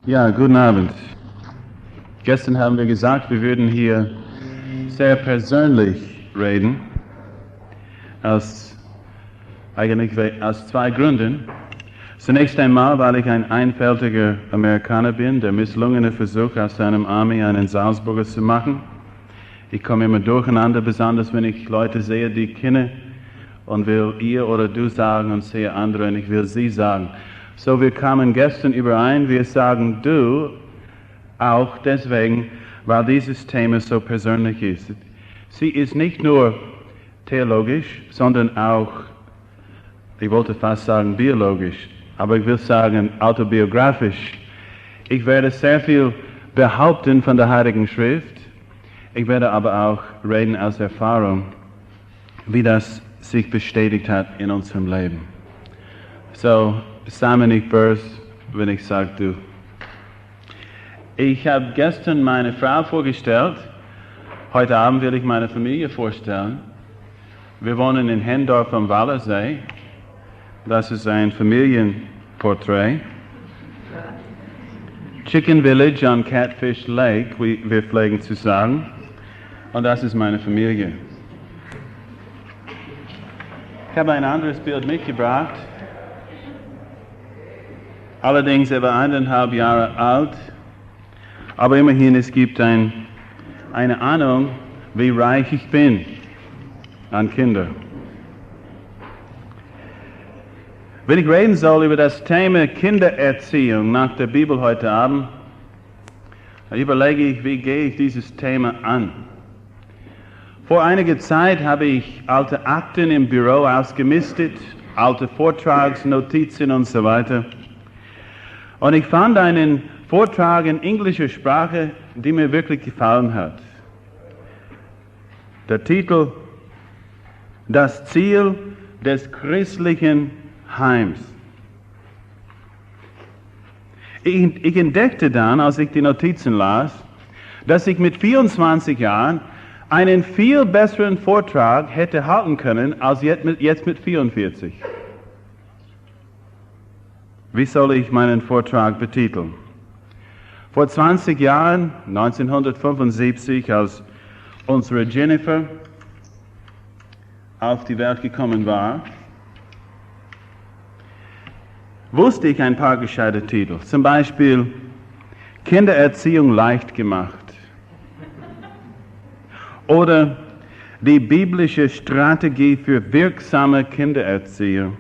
Ja, guten Abend. Gestern haben wir gesagt, wir würden hier sehr persönlich reden, eigentlich aus zwei Gründen. Zunächst einmal, weil ich ein einfältiger Amerikaner bin, der misslungene Versuch, aus seinem Army einen Salzburger zu machen. Ich komme immer durcheinander, besonders wenn ich Leute sehe, die ich kenne und will ihr oder du sagen und sehe andere und ich will sie sagen. So, wir kamen gestern überein, wir sagen du, auch deswegen, weil dieses Thema so persönlich ist. Sie ist nicht nur theologisch, sondern auch, ich wollte fast sagen biologisch, aber ich will sagen autobiografisch. Ich werde sehr viel behaupten von der Heiligen Schrift, ich werde aber auch reden aus Erfahrung, wie das sich bestätigt hat in unserem Leben. So, sei mir nicht böse, wenn ich sage du. Ich habe gestern meine Frau vorgestellt, heute Abend will ich meine Familie vorstellen. Wir wohnen in Hendorf am Wallersee, das ist ein Familienporträt. Chicken Village on Catfish Lake, wir pflegen zu sagen, und das ist meine Familie. Ich habe ein anderes Bild mitgebracht. Allerdings er war 1,5 Jahre alt, aber immerhin es gibt eine Ahnung, wie reich ich bin an Kinder. Wenn ich reden soll über das Thema Kindererziehung nach der Bibel heute Abend, überlege ich, wie gehe ich dieses Thema an. Vor einiger Zeit habe ich alte Akten im Büro ausgemistet, alte Vortragsnotizen und so weiter. Und ich fand einen Vortrag in englischer Sprache, die mir wirklich gefallen hat. Der Titel: Das Ziel des christlichen Heims. Ich entdeckte dann, als ich die Notizen las, dass ich mit 24 Jahren einen viel besseren Vortrag hätte halten können als jetzt mit 44. Wie soll ich meinen Vortrag betiteln? Vor 20 Jahren, 1975, als unsere Jennifer auf die Welt gekommen war, wusste ich ein paar gescheite Titel. Zum Beispiel Kindererziehung leicht gemacht. Oder die biblische Strategie für wirksame Kindererziehung.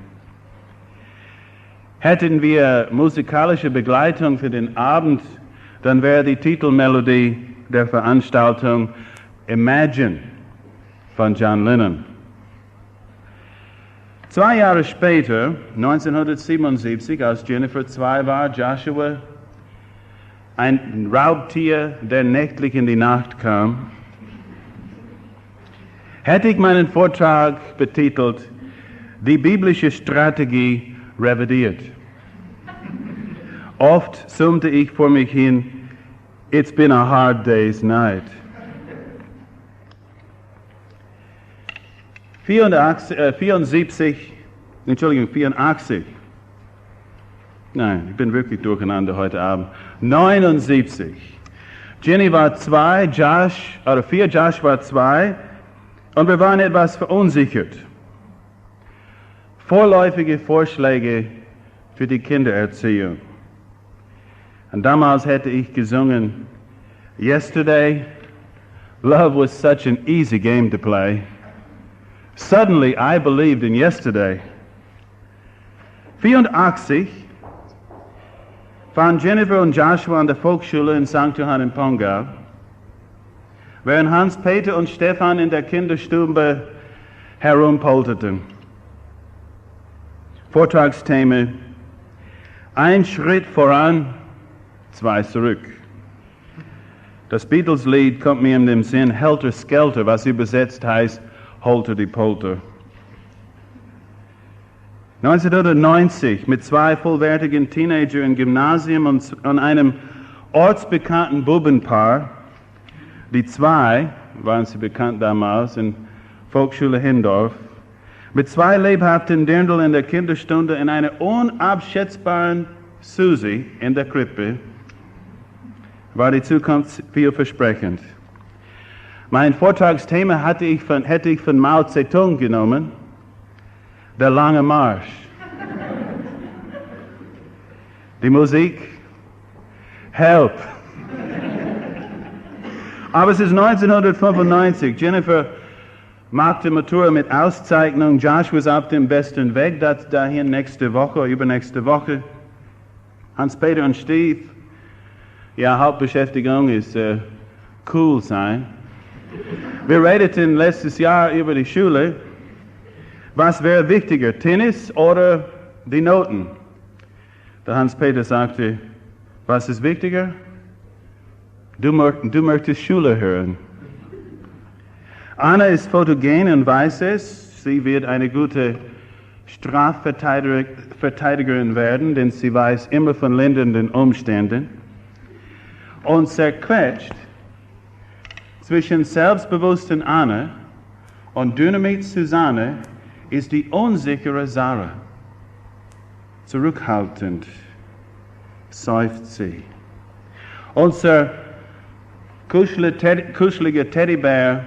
Hätten wir musikalische Begleitung für den Abend, dann wäre die Titelmelodie der Veranstaltung Imagine von John Lennon. 2 Jahre später, 1977, als Jennifer 2 war, Joshua, ein Raubtier, der nächtlich in die Nacht kam, hätte ich meinen Vortrag betitelt, die biblische Strategie revidiert. Oft summte ich vor mich hin, it's been a hard day's night. 84, nein, ich bin wirklich durcheinander heute Abend, 79. Jenny war 2, Josh war 2 und wir waren etwas verunsichert. Vorläufige Vorschläge für die Kindererziehung. Und damals hätte ich gesungen, Yesterday, love was such an easy game to play. Suddenly I believed in yesterday. 84 waren Jennifer und Joshua an der Volksschule in St. Johann in Pongau, während Hans-Peter und Stefan in der Kinderstube herumpolterten. Vortragsthema: Ein Schritt voran, 2 zurück. Das Beatles-Lied kommt mir in den Sinn, Helter Skelter, was übersetzt heißt, Holter die Polter. 1990 mit 2 vollwertigen Teenager im Gymnasium und einem ortsbekannten Bubenpaar, die 2, waren sie bekannt damals, in Volksschule Hendorf, mit 2 lebhaften Dirndl in der Kinderstunde in einer unabschätzbaren Susi in der Krippe, war die Zukunft vielversprechend. Mein Vortragsthema hätte ich von Mao Zedong genommen, der lange Marsch. Die Musik, Help. Aber es ist 1995, Jennifer machte Matura mit Auszeichnung, Joshua ist auf dem besten Weg dahin nächste Woche, übernächste Woche. Hans-Peter und Steve, ja, Hauptbeschäftigung ist cool sein. Wir redeten letztes Jahr über die Schule. Was wäre wichtiger, Tennis oder die Noten? Der Hans-Peter sagte, was ist wichtiger? Du möchtest Schule hören. Anna ist fotogen und weiß es. Sie wird eine gute Strafverteidigerin werden, denn sie weiß immer von lindernden Umständen. Und zerquetscht zwischen selbstbewussten Anna und Dynamit Susanne ist die unsichere Sarah. Zurückhaltend seufzt sie. Unser kuscheliger Teddybär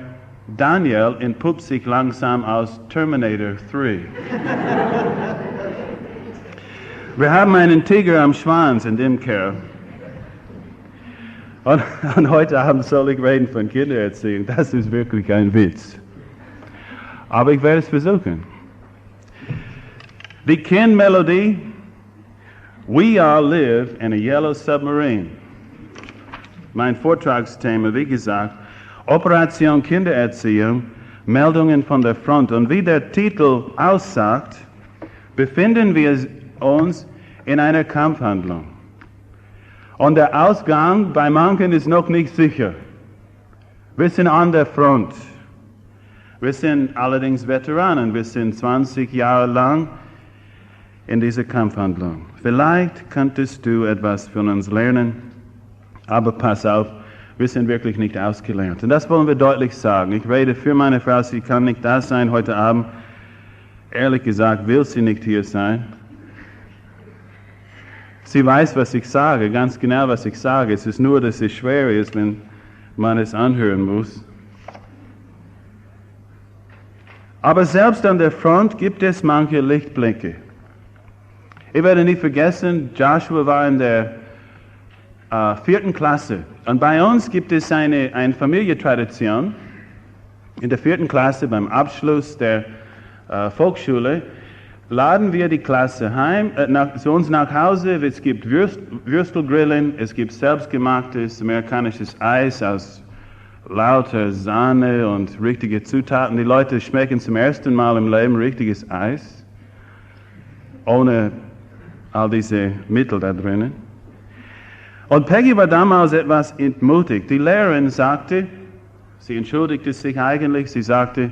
Daniel entpuppt sich langsam aus Terminator 3. Wir haben einen Tiger am Schwanz in dem Kerl. Und heute Abend soll ich reden von Kindererziehung. Das ist wirklich ein Witz. Aber ich werde es versuchen. Die Kennmelodie, We All Live in a Yellow Submarine. Mein Vortragsthema, wie gesagt, Operation Kindererziehung, Meldungen von der Front. Und wie der Titel aussagt, befinden wir uns in einer Kampfhandlung. Und der Ausgang bei manchen ist noch nicht sicher. Wir sind an der Front. Wir sind allerdings Veteranen. Wir sind 20 Jahre lang in dieser Kampfhandlung. Vielleicht könntest du etwas von uns lernen, aber pass auf, wir sind wirklich nicht ausgelernt. Und das wollen wir deutlich sagen. Ich rede für meine Frau, sie kann nicht da sein heute Abend. Ehrlich gesagt will sie nicht hier sein. Sie weiß, was ich sage, ganz genau, was ich sage. Es ist nur, dass es schwer ist, wenn man es anhören muss. Aber selbst an der Front gibt es manche Lichtblicke. Ich werde nie vergessen, Joshua war in der 4. Klasse. Und bei uns gibt es eine Familientradition. In der 4. Klasse, beim Abschluss der Volksschule, laden wir die Klasse zu uns nach Hause. Es gibt Würstelgrillen, es gibt selbstgemachtes amerikanisches Eis aus lauter Sahne und richtige Zutaten. Die Leute schmecken zum ersten Mal im Leben richtiges Eis, ohne all diese Mittel da drinnen. Und Peggy war damals etwas entmutigt. Die Lehrerin sagte, sie entschuldigte sich eigentlich, sie sagte,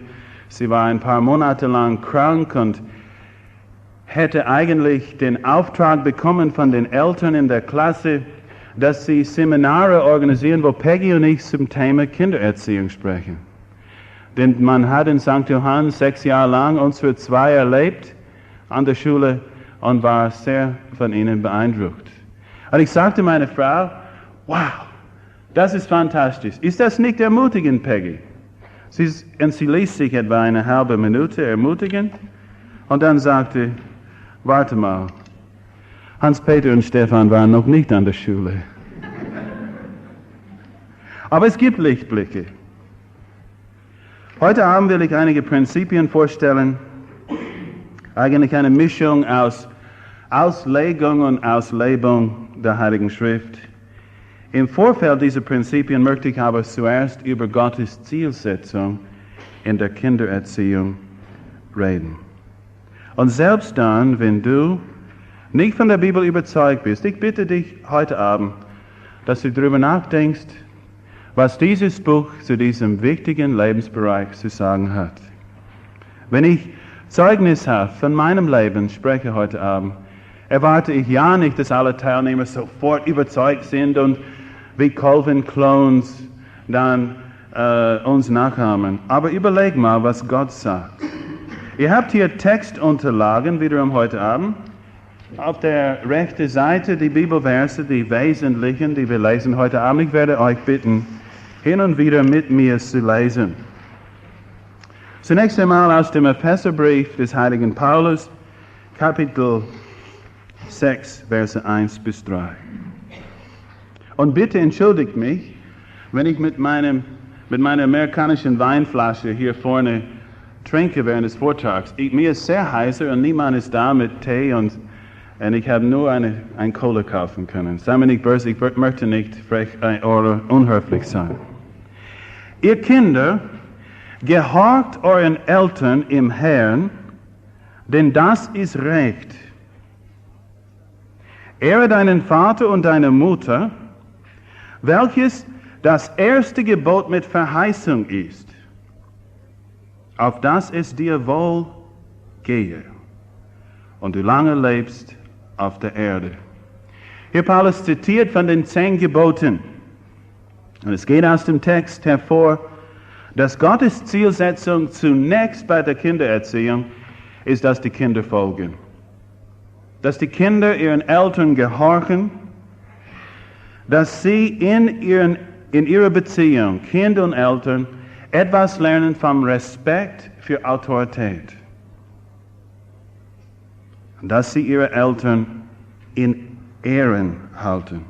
sie war ein paar Monate lang krank und hätte eigentlich den Auftrag bekommen von den Eltern in der Klasse, dass sie Seminare organisieren, wo Peggy und ich zum Thema Kindererziehung sprechen. Denn man hat in St. Johann 6 Jahre lang unsere 2 erlebt an der Schule und war sehr von ihnen beeindruckt. Und ich sagte meiner Frau, wow, das ist fantastisch. Ist das nicht ermutigend, Peggy? Sie ließ sich etwa eine halbe Minute ermutigen und dann sagte, warte mal, Hans-Peter und Stefan waren noch nicht an der Schule. Aber es gibt Lichtblicke. Heute Abend will ich einige Prinzipien vorstellen, eigentlich eine Mischung aus Auslegung und Auslebung der Heiligen Schrift. Im Vorfeld dieser Prinzipien möchte ich aber zuerst über Gottes Zielsetzung in der Kindererziehung reden. Und selbst dann, wenn du nicht von der Bibel überzeugt bist, ich bitte dich heute Abend, dass du darüber nachdenkst, was dieses Buch zu diesem wichtigen Lebensbereich zu sagen hat. Wenn ich zeugnishaft von meinem Leben spreche heute Abend, erwarte ich ja nicht, dass alle Teilnehmer sofort überzeugt sind und wie Colvin-Clones dann uns nachahmen. Aber überleg mal, was Gott sagt. Ihr habt hier Textunterlagen, wiederum heute Abend. auf der rechten Seite die Bibelverse, die wesentlichen, die wir lesen heute Abend. Ich werde euch bitten, hin und wieder mit mir zu lesen. Zunächst einmal aus dem Epheserbrief des heiligen Paulus, Kapitel 6, Verse 1 bis 3. Und bitte entschuldigt mich, wenn ich mit meiner amerikanischen Weinflasche hier vorne trinke während des Vortrags. Mir ist sehr heißer und niemand ist da mit Tee und ich habe nur ein Cola kaufen können. Sei mir nicht böse, ich möchte nicht frech oder unhöflich sein. Ihr Kinder, gehorcht euren Eltern im Herrn, denn das ist Recht. Ehre deinen Vater und deine Mutter, welches das erste Gebot mit Verheißung ist, auf dass es dir wohl gehe und du lange lebst auf der Erde. Hier Paulus zitiert von den 10 Geboten. Und es geht aus dem Text hervor, dass Gottes Zielsetzung zunächst bei der Kindererziehung ist, dass die Kinder folgen. Dass die Kinder ihren Eltern gehorchen, dass sie in ihrer Beziehung, Kind und Eltern, etwas lernen vom Respekt für Autorität. Dass sie ihre Eltern in Ehren halten.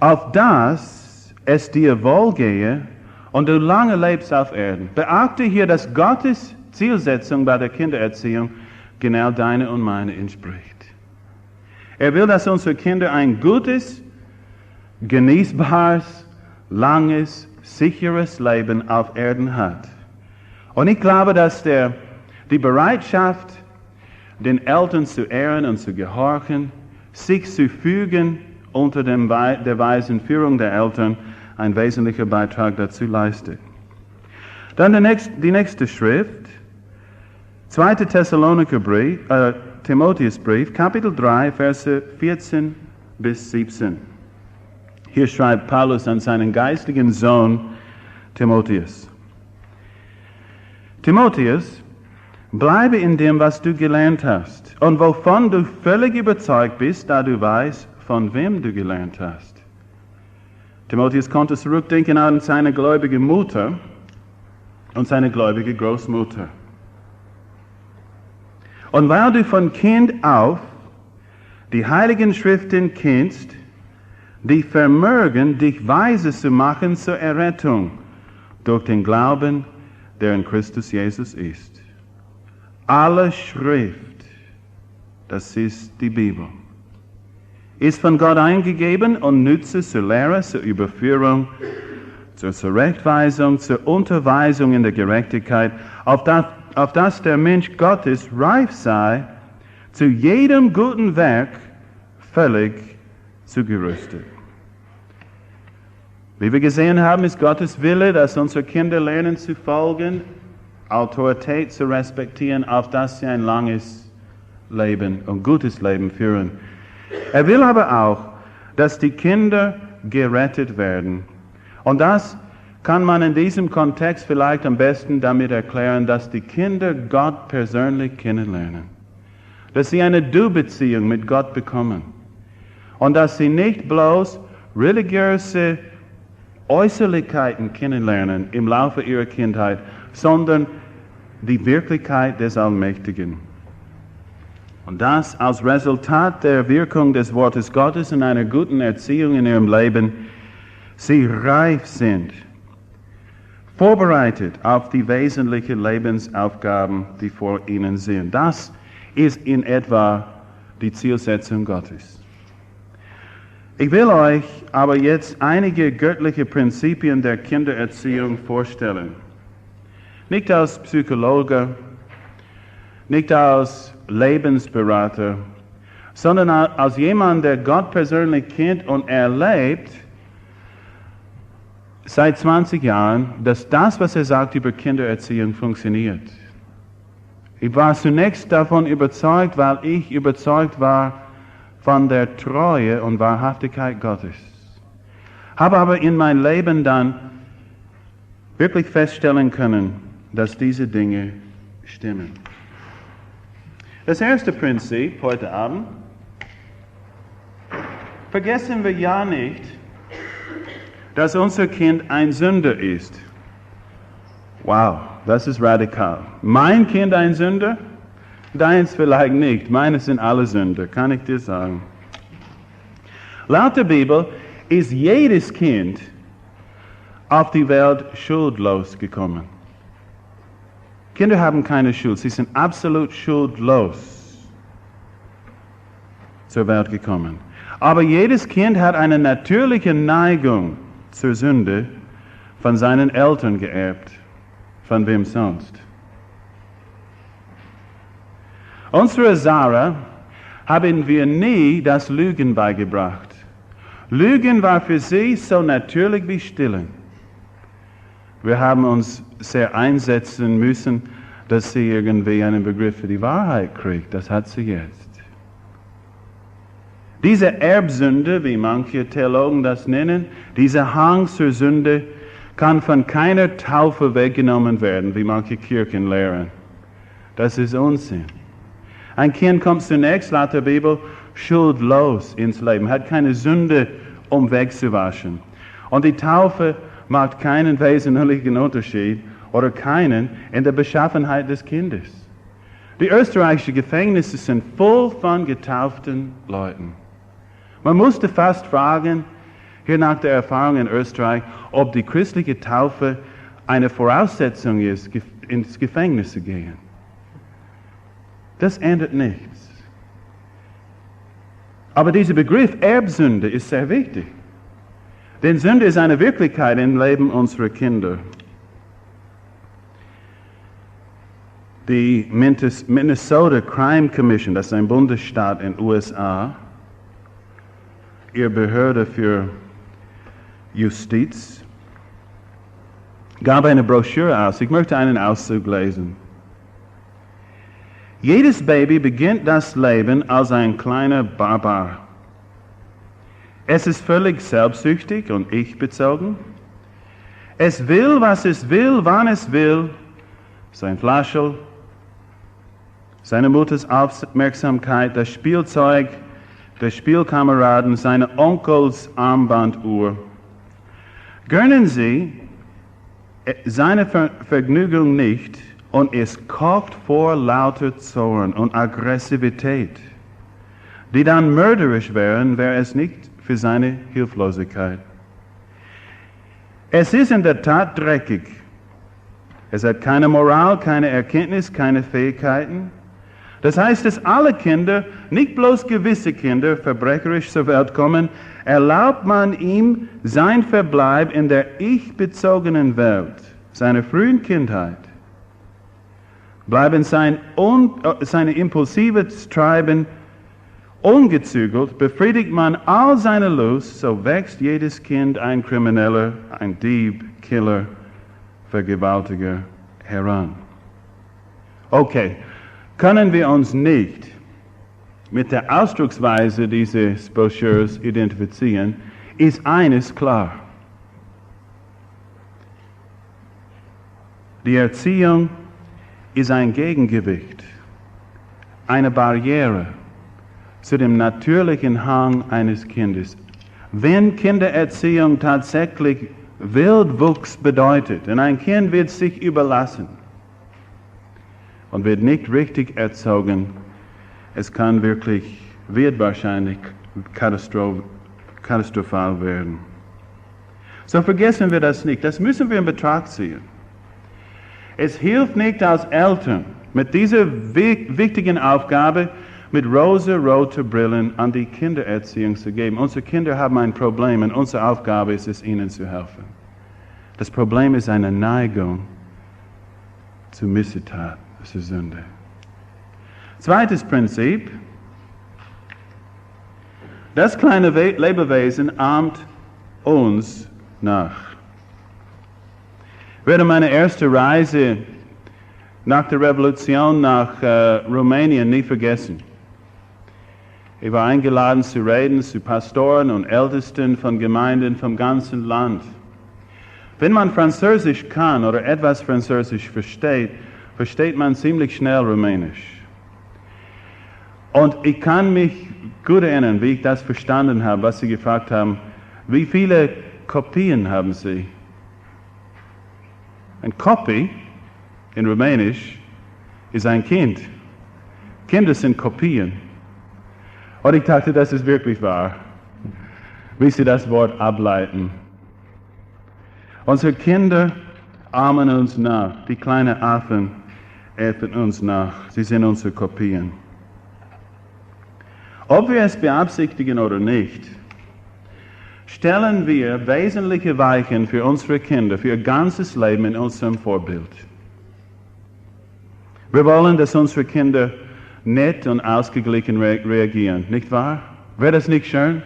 Auf das es dir wohlgehe und du lange lebst auf Erden. Beachte hier, dass Gottes Zielsetzung bei der Kindererziehung genau deine und meine entspricht. Er will, dass unsere Kinder ein gutes, genießbares, langes, sicheres Leben auf Erden hat. Und ich glaube, dass die Bereitschaft, den Eltern zu ehren und zu gehorchen, sich zu fügen unter der weisen Führung der Eltern, ein wesentlicher Beitrag dazu leistet. Dann die nächste Schrift, 2. Timotheusbrief, Kapitel 3, Verse 14 bis 17. Hier schreibt Paulus an seinen geistlichen Sohn Timotheus. Timotheus, bleibe in dem, was du gelernt hast und wovon du völlig überzeugt bist, da du weißt, von wem du gelernt hast. Timotheus konnte zurückdenken an seine gläubige Mutter und seine gläubige Großmutter. Und weil du von Kind auf die Heiligen Schriften kennst, die vermögen, dich weise zu machen zur Errettung durch den Glauben, der in Christus Jesus ist. Alle Schrift, das ist die Bibel, ist von Gott eingegeben und nütze zur Lehre, zur Überführung, zur Zurechtweisung, zur Unterweisung in der Gerechtigkeit, auf dass der Mensch Gottes reif sei, zu jedem guten Werk völlig zugerüstet. Wie wir gesehen haben, ist Gottes Wille, dass unsere Kinder lernen zu folgen, Autorität zu respektieren, auf dass sie ein langes Leben und gutes Leben führen. Er will aber auch, dass die Kinder gerettet werden. Und das kann man in diesem Kontext vielleicht am besten damit erklären, dass die Kinder Gott persönlich kennenlernen. Dass sie eine Du-Beziehung mit Gott bekommen. Und dass sie nicht bloß religiöse Äußerlichkeiten kennenlernen im Laufe ihrer Kindheit, sondern die Wirklichkeit des Allmächtigen. Und das als Resultat der Wirkung des Wortes Gottes und einer guten Erziehung in ihrem Leben, sie reif sind, vorbereitet auf die wesentlichen Lebensaufgaben, die vor ihnen sind. Das ist in etwa die Zielsetzung Gottes. Ich will euch aber jetzt einige göttliche Prinzipien der Kindererziehung vorstellen. Nicht als Psychologe, nicht als Lebensberater, sondern als jemand, der Gott persönlich kennt und erlebt seit 20 Jahren, dass das, was er sagt über Kindererziehung, funktioniert. Ich war zunächst davon überzeugt, weil ich überzeugt war von der Treue und Wahrhaftigkeit Gottes. Habe aber in meinem Leben dann wirklich feststellen können, dass diese Dinge stimmen. Das erste Prinzip heute Abend: Vergessen wir ja nicht, dass unser Kind ein Sünder ist. Wow, das ist radikal. Mein Kind ein Sünder? Deins vielleicht nicht. Meine sind alle Sünder, kann ich dir sagen. Laut der Bibel ist jedes Kind auf die Welt schuldlos gekommen. Kinder haben keine Schuld, sie sind absolut schuldlos zur Welt gekommen. Aber jedes Kind hat eine natürliche Neigung zur Sünde von seinen Eltern geerbt. Von wem sonst? Unserer Sarah haben wir nie das Lügen beigebracht. Lügen war für sie so natürlich wie Stillen. Wir haben uns sehr einsetzen müssen, dass sie irgendwie einen Begriff für die Wahrheit kriegt. Das hat sie jetzt. Diese Erbsünde, wie manche Theologen das nennen, dieser Hang zur Sünde, kann von keiner Taufe weggenommen werden, wie manche Kirchen lehren. Das ist Unsinn. Ein Kind kommt zunächst, laut der Bibel, schuldlos ins Leben, hat keine Sünde, um wegzuwaschen. Und die Taufe macht keinen wesentlichen Unterschied oder keinen in der Beschaffenheit des Kindes. Die österreichischen Gefängnisse sind voll von getauften Leuten. Man musste fast fragen, hier nach der Erfahrung in Österreich, ob die christliche Taufe eine Voraussetzung ist, ins Gefängnis zu gehen. Das ändert nichts. Aber dieser Begriff Erbsünde ist sehr wichtig. Denn Sünde ist eine Wirklichkeit im Leben unserer Kinder. Die Minnesota Crime Commission, das ist ein Bundesstaat in den USA, ihre Behörde für Justiz, gab eine Broschüre aus. Ich möchte einen Auszug lesen. Jedes Baby beginnt das Leben als ein kleiner Barbar. Es ist völlig selbstsüchtig und ich-bezogen. Es will, was es will, wann es will. Sein Flaschel, seine Mutters Aufmerksamkeit, das Spielzeug der Spielkameraden, seine Onkels Armbanduhr. Gönnen Sie seine Vergnügung nicht, und es kocht vor lauter Zorn und Aggressivität, die dann mörderisch wären, wäre es nicht für seine Hilflosigkeit. Es ist in der Tat dreckig. Es hat keine Moral, keine Erkenntnis, keine Fähigkeiten. Das heißt, dass alle Kinder, nicht bloß gewisse Kinder, verbrecherisch zur Welt kommen, erlaubt man ihm sein Verbleib in der ich-bezogenen Welt, seiner frühen Kindheit. Bleiben seine impulsive Treiben ungezügelt, befriedigt man all seine Lust, so wächst jedes Kind ein Krimineller, ein Dieb, Killer, Vergewaltiger heran. Okay, können wir uns nicht mit der Ausdrucksweise dieses Broschürs identifizieren, ist eines klar. Die Erziehung ist ein Gegengewicht, eine Barriere zu dem natürlichen Hang eines Kindes. Wenn Kindererziehung tatsächlich Wildwuchs bedeutet, und ein Kind wird sich überlassen und wird nicht richtig erzogen, wird wahrscheinlich katastrophal werden. So vergessen wir das nicht, das müssen wir in Betracht ziehen. Es hilft nicht als Eltern, mit dieser wichtigen Aufgabe mit rosa-rote Brillen an die Kindererziehung zu geben. Unsere Kinder haben ein Problem und unsere Aufgabe ist es, ihnen zu helfen. Das Problem ist eine Neigung zur Missetat, zur Sünde. Zweites Prinzip: Das kleine Lebewesen ahmt uns nach. Ich werde meine erste Reise nach der Revolution nach Rumänien nie vergessen. Ich war eingeladen zu reden zu Pastoren und Ältesten von Gemeinden vom ganzen Land. Wenn man Französisch kann oder etwas Französisch versteht, versteht man ziemlich schnell Rumänisch. Und ich kann mich gut erinnern, wie ich das verstanden habe, was Sie gefragt haben, wie viele Kopien haben Sie? Ein Kopie in Rumänisch ist ein Kind. Kinder sind Kopien. Und ich dachte, das ist wirklich wahr, wie Sie das Wort ableiten. Unsere Kinder ahmen uns nach, die kleinen Affen äffen uns nach, sie sind unsere Kopien. Ob wir es beabsichtigen oder nicht, stellen wir wesentliche Weichen für unsere Kinder, für ihr ganzes Leben in unserem Vorbild. Wir wollen, dass unsere Kinder nett und ausgeglichen reagieren, nicht wahr? Wäre das nicht schön?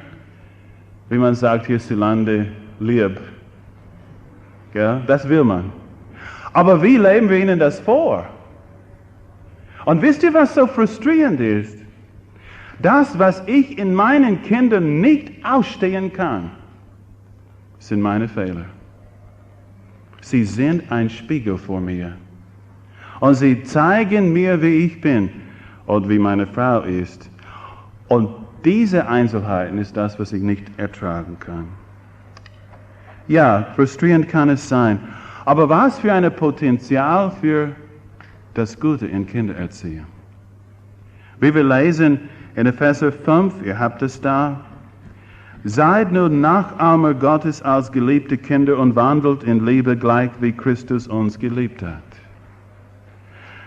Wie man sagt hierzulande, lieb. Ja, das will man. Aber wie leben wir ihnen das vor? Und wisst ihr, was so frustrierend ist? Das, was ich in meinen Kindern nicht ausstehen kann, sind meine Fehler. Sie sind ein Spiegel vor mir. Und sie zeigen mir, wie ich bin und wie meine Frau ist. Und diese Einzelheiten ist das, was ich nicht ertragen kann. Ja, frustrierend kann es sein. Aber was für ein Potenzial für das Gute in Kindererziehung. Wie wir lesen in Epheser 5, ihr habt es da, seid nun Nachahmer Gottes als geliebte Kinder und wandelt in Liebe gleich wie Christus uns geliebt hat.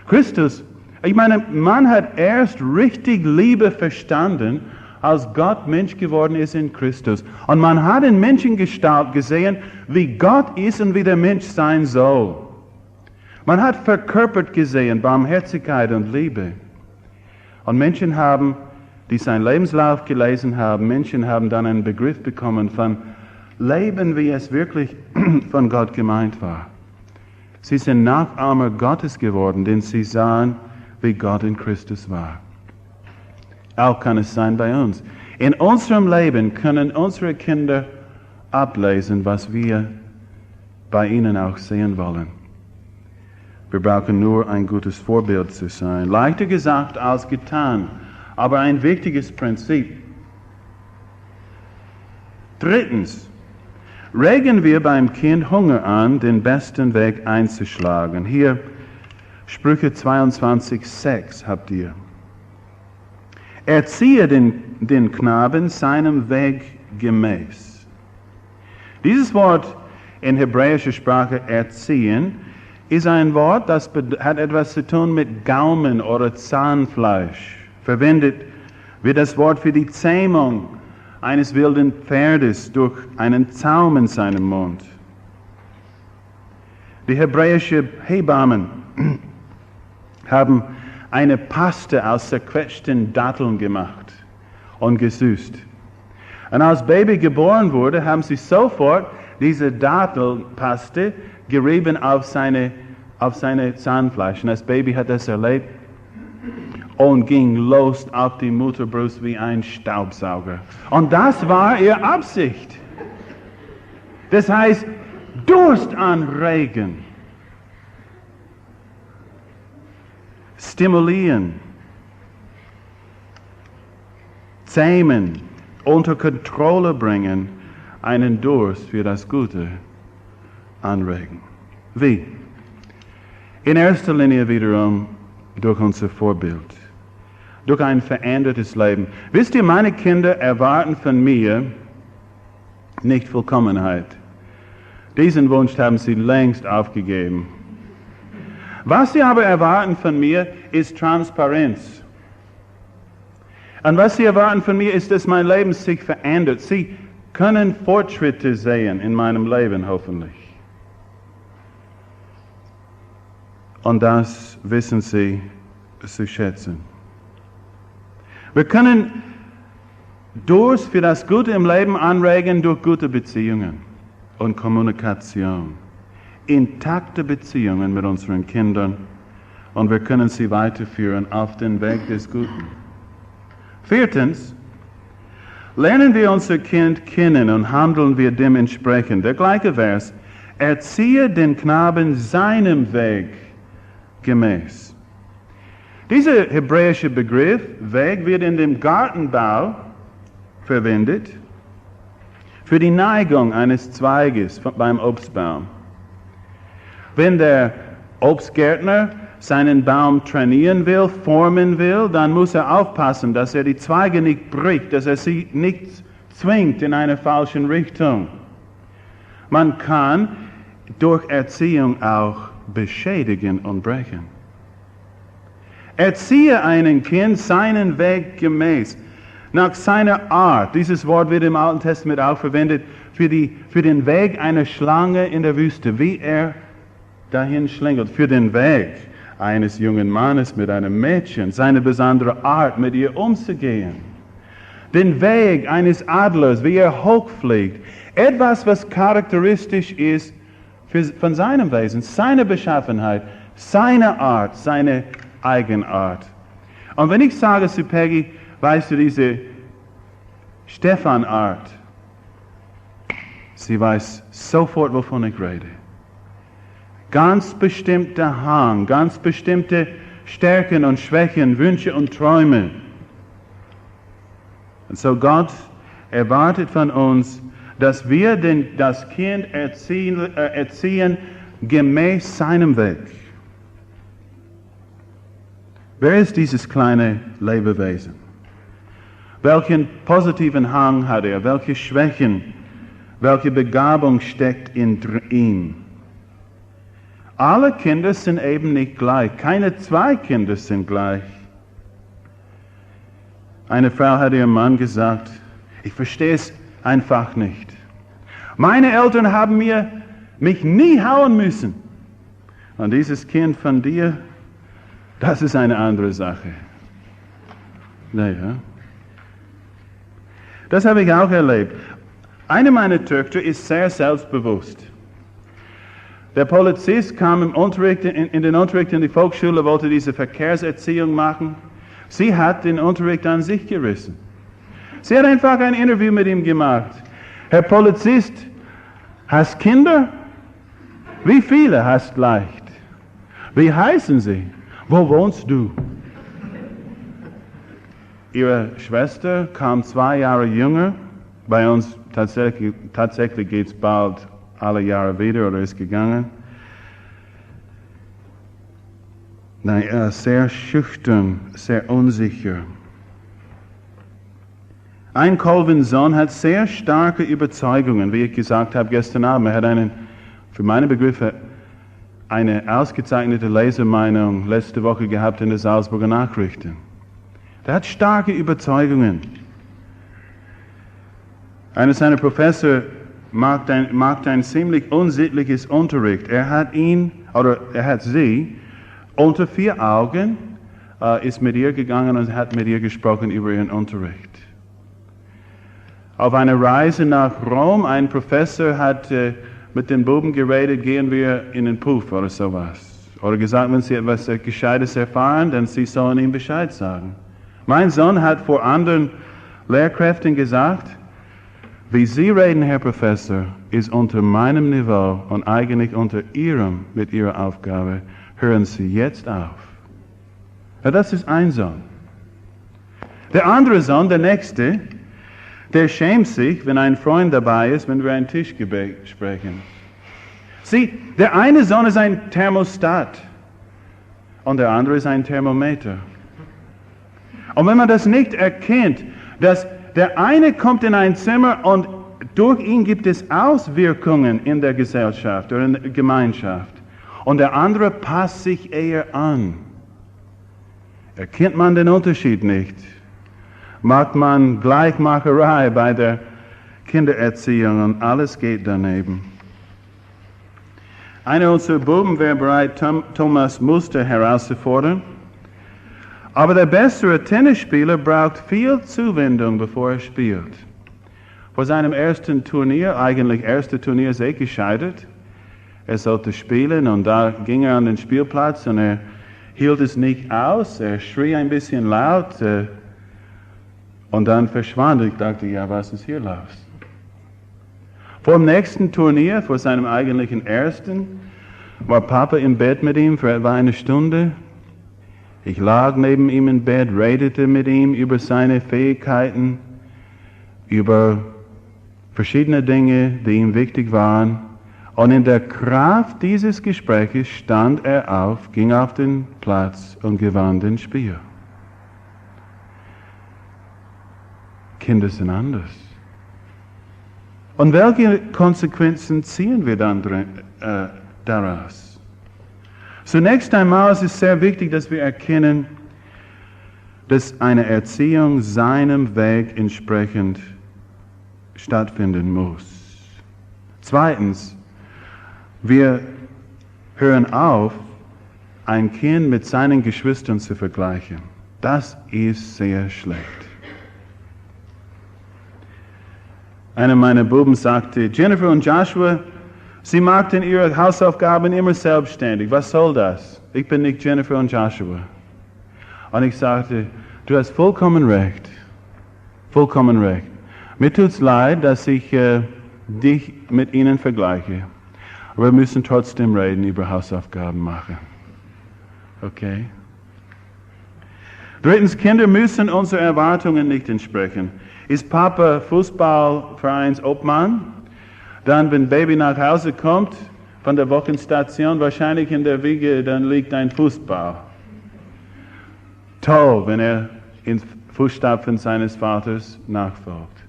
Christus, ich meine, man hat erst richtig Liebe verstanden, als Gott Mensch geworden ist in Christus. Und man hat in Menschengestalt gesehen, wie Gott ist und wie der Mensch sein soll. Man hat verkörpert gesehen Barmherzigkeit und Liebe. Und Menschen haben, die seinen Lebenslauf gelesen haben, Menschen haben dann einen Begriff bekommen von Leben, wie es wirklich von Gott gemeint war. Sie sind Nachahmer Gottes geworden, denn sie sahen, wie Gott in Christus war. Auch kann es sein bei uns. In unserem Leben können unsere Kinder ablesen, was wir bei ihnen auch sehen wollen. Wir brauchen nur ein gutes Vorbild zu sein. Leichter gesagt als getan, aber ein wichtiges Prinzip. Drittens, regen wir beim Kind Hunger an, den besten Weg einzuschlagen. Hier Sprüche 22,6 habt ihr. Erziehe den Knaben seinem Weg gemäß. Dieses Wort in hebräischer Sprache erziehen ist ein Wort, das hat etwas zu tun mit Gaumen oder Zahnfleisch. Verwendet wird das Wort für die Zähmung eines wilden Pferdes durch einen Zaum in seinem Mund. Die hebräischen Hebammen haben eine Paste aus zerquetschten Datteln gemacht und gesüßt. Und als Baby geboren wurde, haben sie sofort diese Dattelpaste gerieben auf seine Zahnfleisch. Und das Baby hat das erlebt und ging los auf die Mutterbrust wie ein Staubsauger. Und das war ihre Absicht. Das heißt, Durst anregen. Stimulieren, zähmen, unter Kontrolle bringen, einen Durst für das Gute anregen. Wie? In erster Linie wiederum durch unser Vorbild, durch ein verändertes Leben. Wisst ihr, meine Kinder erwarten von mir nicht Vollkommenheit. Diesen Wunsch haben sie längst aufgegeben. Was sie aber erwarten von mir, ist Transparenz. Und was sie erwarten von mir, ist, dass mein Leben sich verändert. Sie können Fortschritte sehen in meinem Leben, hoffentlich. Und das wissen sie zu schätzen. Wir können Durst für das Gute im Leben anregen durch gute Beziehungen und Kommunikation. Intakte Beziehungen mit unseren Kindern und wir können sie weiterführen auf den Weg des Guten. Viertens, lernen wir unser Kind kennen und handeln wir dementsprechend. Der gleiche Vers, erziehe den Knaben seinem Weg gemäß. Dieser hebräische Begriff, Weg, wird in dem Gartenbau verwendet für die Neigung eines Zweiges beim Obstbaum. Wenn der Obstgärtner seinen Baum trainieren will, formen will, dann muss er aufpassen, dass er die Zweige nicht bricht, dass er sie nicht zwingt in eine falsche Richtung. Man kann durch Erziehung auch beschädigen und brechen. Erziehe einen Kind seinen Weg gemäß, nach seiner Art. Dieses Wort wird im Alten Testament auch verwendet für den Weg einer Schlange in der Wüste, wie er dahin schlängelt, für den Weg eines jungen Mannes mit einem Mädchen, seine besondere Art, mit ihr umzugehen. Den Weg eines Adlers, wie er hochfliegt. Etwas, was charakteristisch ist von seinem Wesen, seiner Beschaffenheit, seiner Art, seine Eigenart. Und wenn ich sage zu Peggy, weißt du, diese Stefan-Art, sie weiß sofort, wovon ich rede. Ganz bestimmter Hang, ganz bestimmte Stärken und Schwächen, Wünsche und Träume. Und so Gott erwartet von uns, dass wir das Kind erziehen gemäß seinem Weg. Wer ist dieses kleine Lebewesen? Welchen positiven Hang hat er? Welche Schwächen? Welche Begabung steckt in ihm? Alle Kinder sind eben nicht gleich. Keine zwei Kinder sind gleich. Eine Frau hat ihrem Mann gesagt, ich verstehe es einfach nicht. Meine Eltern haben mich nie hauen müssen. Und dieses Kind von dir, das ist eine andere Sache. Naja. Das habe ich auch erlebt. Eine meiner Töchter ist sehr selbstbewusst. Der Polizist kam in den Unterricht in die Volksschule, wollte diese Verkehrserziehung machen. Sie hat den Unterricht an sich gerissen. Sie hat einfach ein Interview mit ihm gemacht. Herr Polizist, hast Kinder? Wie viele hast leicht? Wie heißen sie? Wo wohnst du? Ihre Schwester kam 2 Jahre jünger. Bei uns tatsächlich geht es bald alle Jahre wieder oder ist gegangen. Naja, sehr schüchtern, sehr unsicher. Ein Colvin-Sohn hat sehr starke Überzeugungen, wie ich gesagt habe gestern Abend. Er hat für meine Begriffe eine ausgezeichnete Lesermeinung letzte Woche gehabt in den Salzburger Nachrichten. Er hat starke Überzeugungen. Einer seiner Professoren macht ein ziemlich unsittliches Unterricht. Er hat sie unter 4 Augen ist mit ihr gegangen und hat mit ihr gesprochen über ihren Unterricht. Auf einer Reise nach Rom, ein Professor hat mit den Buben geredet, gehen wir in den Puff oder sowas. Oder gesagt, wenn sie etwas Gescheites erfahren, dann sie sollen ihm Bescheid sagen. Mein Sohn hat vor anderen Lehrkräften gesagt, wie Sie reden, Herr Professor, ist unter meinem Niveau und eigentlich unter mit Ihrer Aufgabe. Hören Sie jetzt auf. Ja, das ist ein Sohn. Der andere Sohn, der nächste, der schämt sich, wenn ein Freund dabei ist, wenn wir ein Tischgebet sprechen. Sieh, der eine Sohn ist ein Thermostat und der andere ist ein Thermometer. Und wenn man das nicht erkennt, dass der eine kommt in ein Zimmer und durch ihn gibt es Auswirkungen in der Gesellschaft oder in der Gemeinschaft und der andere passt sich eher an, erkennt man den Unterschied nicht. Macht man Gleichmacherei bei der Kindererziehung und alles geht daneben. Einer unserer Buben wäre bereit, Thomas Muster herauszufordern, aber der bessere Tennisspieler braucht viel Zuwendung, bevor er spielt. Vor seinem ersten Turnier, eigentlich erste Turnier, ist er gescheitert. Er sollte spielen und da ging er an den Spielplatz und er hielt es nicht aus, er schrie ein bisschen laut, und dann verschwand. Ich dachte, ja, was ist hier los? Vor dem nächsten Turnier, vor seinem eigentlichen ersten, war Papa im Bett mit ihm für etwa eine Stunde. Ich lag neben ihm im Bett, redete mit ihm über seine Fähigkeiten, über verschiedene Dinge, die ihm wichtig waren. Und in der Kraft dieses Gespräches stand er auf, ging auf den Platz und gewann den Spiel. Kinder sind anders. Und welche Konsequenzen ziehen wir dann daraus? Zunächst einmal ist es sehr wichtig, dass wir erkennen, dass eine Erziehung seinem Weg entsprechend stattfinden muss. Zweitens, wir hören auf, ein Kind mit seinen Geschwistern zu vergleichen. Das ist sehr schlecht. Einer meiner Buben sagte, Jennifer und Joshua, sie machten ihre Hausaufgaben immer selbstständig. Was soll das? Ich bin nicht Jennifer und Joshua. Und ich sagte, du hast vollkommen recht. Vollkommen recht. Mir tut's leid, dass ich dich mit ihnen vergleiche. Aber wir müssen trotzdem reden über Hausaufgaben machen. Okay? Drittens, Kinder müssen unseren Erwartungen nicht entsprechen. Ist Papa Fußballvereinsobmann? Dann, wenn Baby nach Hause kommt von der Wochenstation, wahrscheinlich in der Wiege, dann liegt ein Fußball. Toll, wenn er in Fußstapfen seines Vaters nachfolgt.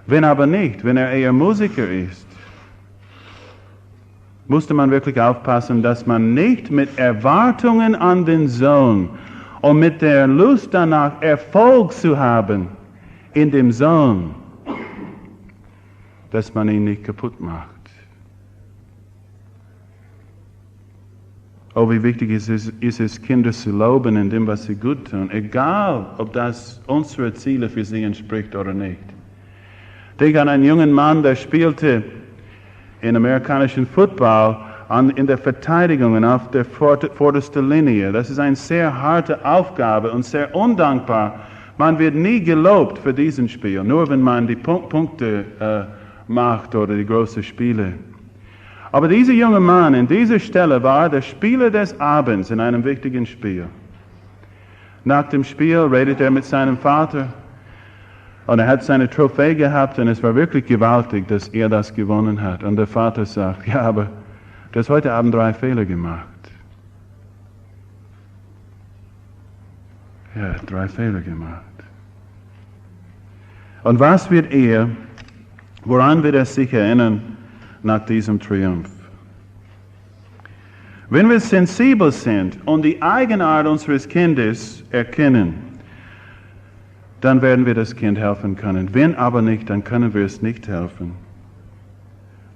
Wenn aber nicht, wenn er eher Musiker ist, musste man wirklich aufpassen, dass man nicht mit Erwartungen an den Sohn und mit der Lust danach, Erfolg zu haben in dem Sohn, dass man ihn nicht kaputt macht. Oh, wie wichtig ist es, Kinder zu loben in dem, was sie gut tun, egal, ob das unsere Ziele für sie entspricht oder nicht. Denk an einen jungen Mann, der spielte in amerikanischen Football in der Verteidigung und auf der vordersten Linie. Das ist eine sehr harte Aufgabe und sehr undankbar. Man wird nie gelobt für diesen Spiel, nur wenn man die Punkte macht oder die großen Spiele. Aber dieser junge Mann in dieser Stelle war der Spieler des Abends in einem wichtigen Spiel. Nach dem Spiel redet er mit seinem Vater und er hat seine Trophäe gehabt und es war wirklich gewaltig, dass er das gewonnen hat. Und der Vater sagt, ja, aber du hast heute Abend 3 Fehler gemacht. Ja, 3 Fehler gemacht. Und was wird woran wird er sich erinnern nach diesem Triumph? Wenn wir sensibel sind und die Eigenart unseres Kindes erkennen, dann werden wir das Kind helfen können. Wenn aber nicht, dann können wir es nicht helfen.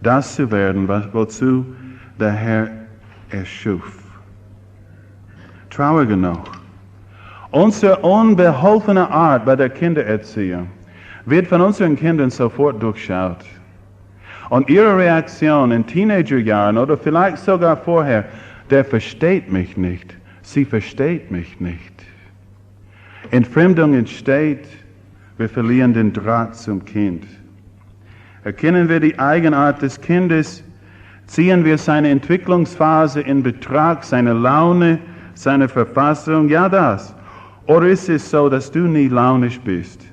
Das zu werden, wozu der Herr erschuf. Traurig genug. Unsere unbeholfene Art bei der Kindererziehung wird von unseren Kindern sofort durchschaut. Und ihre Reaktion in Teenagerjahren oder vielleicht sogar vorher, der versteht mich nicht, sie versteht mich nicht. Entfremdung entsteht, wir verlieren den Draht zum Kind. Erkennen wir die Eigenart des Kindes, ziehen wir seine Entwicklungsphase in Betracht, seine Laune, seine Verfassung, ja das. Oder ist es so, dass du nie launisch bist,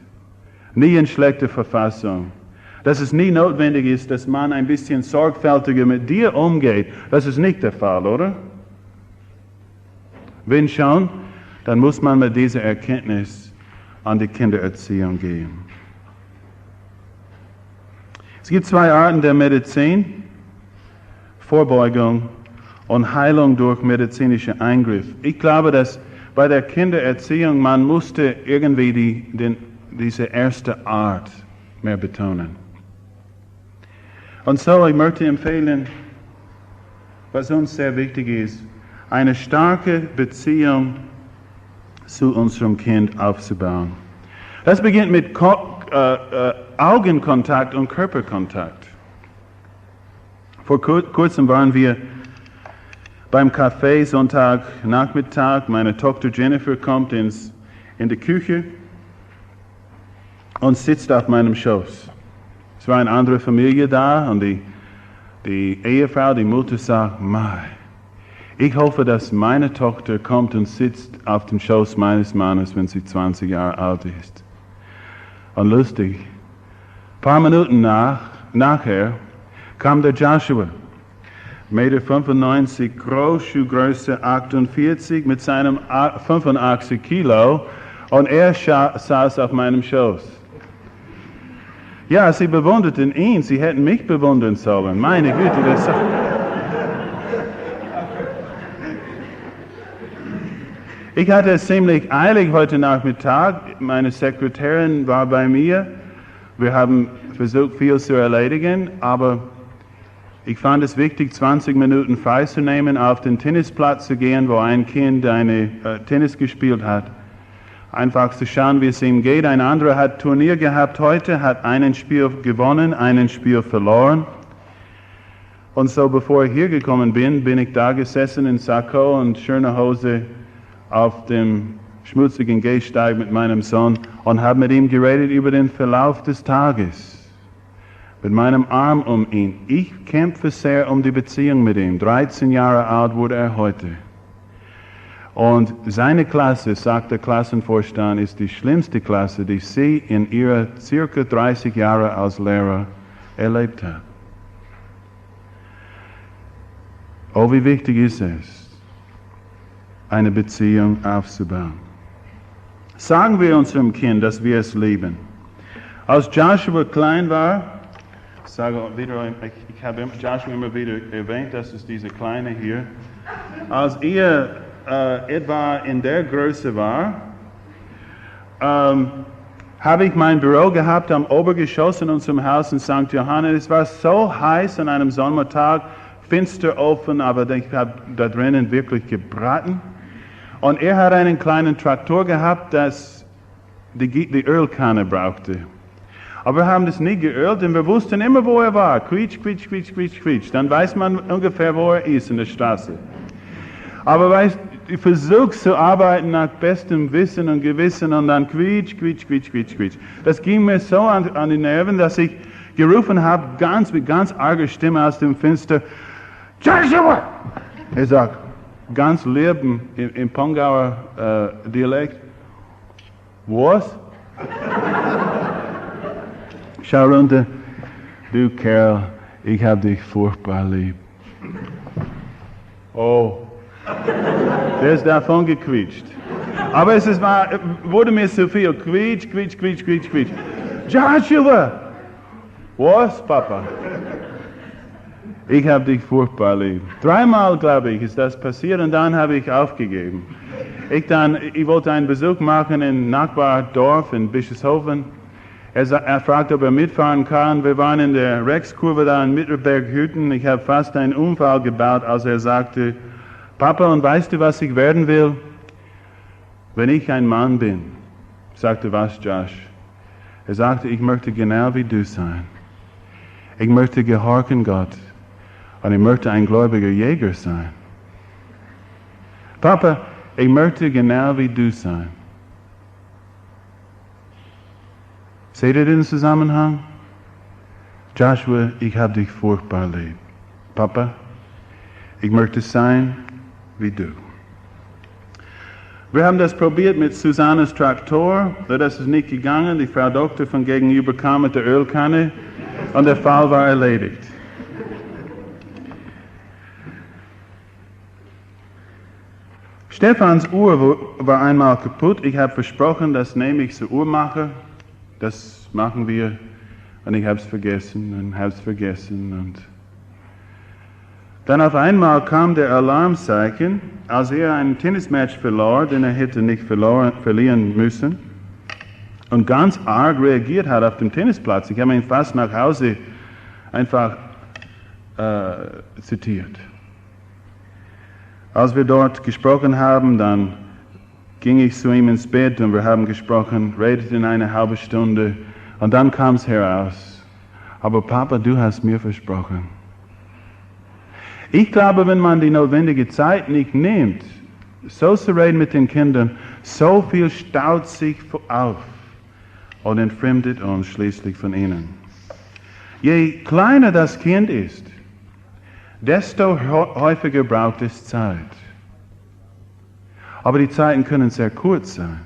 nie in schlechter Verfassung, dass es nie notwendig ist, dass man ein bisschen sorgfältiger mit dir umgeht? Das ist nicht der Fall, oder? Wenn schon, dann muss man mit dieser Erkenntnis an die Kindererziehung gehen. Es gibt 2 Arten der Medizin: Vorbeugung und Heilung durch medizinische Eingriff. Ich glaube, dass bei der Kindererziehung man musste irgendwie diese erste Art mehr betonen. Und so, ich möchte empfehlen, was uns sehr wichtig ist, eine starke Beziehung zu unserem Kind aufzubauen. Das beginnt mit Augenkontakt und Körperkontakt. Vor kurzem waren wir beim Café Sonntagnachmittag. Meine Tochter Jennifer kommt in die Küche und sitzt auf meinem Schoß. Es war eine andere Familie da und die Ehefrau, die Mutter sagt, Mai, Ich hoffe, dass meine Tochter kommt und sitzt auf dem Schoß meines Mannes, wenn sie 20 Jahre alt ist. Und lustig, ein paar Minuten nachher kam der Joshua, 1,95 Meter groß, Schuhgröße 48, mit seinem 85 Kilo, und er saß auf meinem Schoß. Ja, sie bewunderten ihn, sie hätten mich bewundern sollen. Meine Güte, das... Ich hatte es ziemlich eilig heute Nachmittag. Meine Sekretärin war bei mir. Wir haben versucht, viel zu erledigen, aber ich fand es wichtig, 20 Minuten freizunehmen, auf den Tennisplatz zu gehen, wo ein Kind Tennis gespielt hat. Einfach zu schauen, wie es ihm geht. Ein anderer hat Turnier gehabt heute, hat ein Spiel gewonnen, ein Spiel verloren. Und so, bevor ich hier gekommen bin, bin ich da gesessen in Sakko und schöner Hose auf dem schmutzigen Gehsteig mit meinem Sohn und habe mit ihm geredet über den Verlauf des Tages. Mit meinem Arm um ihn. Ich kämpfe sehr um die Beziehung mit ihm. 13 Jahre alt wurde er heute. Und seine Klasse, sagt der Klassenvorstand, ist die schlimmste Klasse, die sie in ihrer circa 30 Jahre als Lehrer erlebt hat. Oh, wie wichtig ist es, eine Beziehung aufzubauen. Sagen wir unserem Kind, dass wir es lieben. Als Joshua klein war, ich habe Joshua immer wieder erwähnt, das ist diese Kleine hier. Als er etwa in der Größe war, habe ich mein Büro gehabt am Obergeschoss in unserem Haus in St. Johannes. Es war so heiß an einem Sommertag, finster offen, aber ich habe da drinnen wirklich gebraten. Und er hat einen kleinen Traktor gehabt, das die Ölkanne brauchte. Aber wir haben das nie geölt, denn wir wussten immer, wo er war. Quietsch, quietsch, quietsch, quietsch, quietsch. Dann weiß man ungefähr, wo er ist in der Straße. Aber weißt, ich versuche zu arbeiten nach bestem Wissen und Gewissen und dann quietsch, quietsch, quietsch, quietsch, quietsch. Das ging mir so an die Nerven, dass ich gerufen habe, mit ganz arger Stimme aus dem Fenster, Joshua! Er sagt, ganz lieb im Pongauer Dialekt, was? Schau runter, du Kerl, ich hab dich furchtbar lieb. Oh, der ist davon gequietscht. Aber wurde mir zu viel. Quietsch, quietsch, quietsch, quietsch, quietsch. Joshua! Was, Papa? Ich hab dich furchtbar lieb. 3-mal, glaube ich, ist das passiert und dann habe ich aufgegeben. Ich wollte einen Besuch machen im Nachbardorf in Bischofshofen. Er fragte, ob er mitfahren kann. Wir waren in der Rexkurve da in Mittelberghütten. Ich habe fast einen Unfall gebaut, als er sagte, Papa, und weißt du, was ich werden will? Wenn ich ein Mann bin. Ich sagte, was, Josh? Er sagte, ich möchte genau wie du sein. Ich möchte gehorchen Gott. Und ich möchte ein gläubiger Jäger sein. Papa, ich möchte genau wie du sein. Seht ihr den Zusammenhang? Joshua, ich habe dich furchtbar lieb. Papa, ich möchte sein wie du. Wir haben das probiert mit Susannes Traktor, das ist nicht gegangen. Die Frau Doktor von gegenüber kam mit der Ölkanne und der Fall war erledigt. Stefans Uhr war einmal kaputt. Ich habe versprochen, das nehme ich zur Uhrmacher. Das machen wir. Und ich habe es vergessen und dann auf einmal kam der Alarmzeichen, als er ein Tennismatch verlor, den er hätte nicht verlieren müssen, und ganz arg reagiert hat auf dem Tennisplatz. Ich habe ihn fast nach Hause einfach zitiert. Als wir dort gesprochen haben, dann ging ich zu ihm ins Bett und wir haben gesprochen, redeten eine halbe Stunde und dann kam es heraus. Aber Papa, du hast mir versprochen. Ich glaube, wenn man die notwendige Zeit nicht nimmt, so zu reden mit den Kindern, so viel staut sich auf und entfremdet uns schließlich von ihnen. Je kleiner das Kind ist, desto häufiger braucht es Zeit. Aber die Zeiten können sehr kurz sein.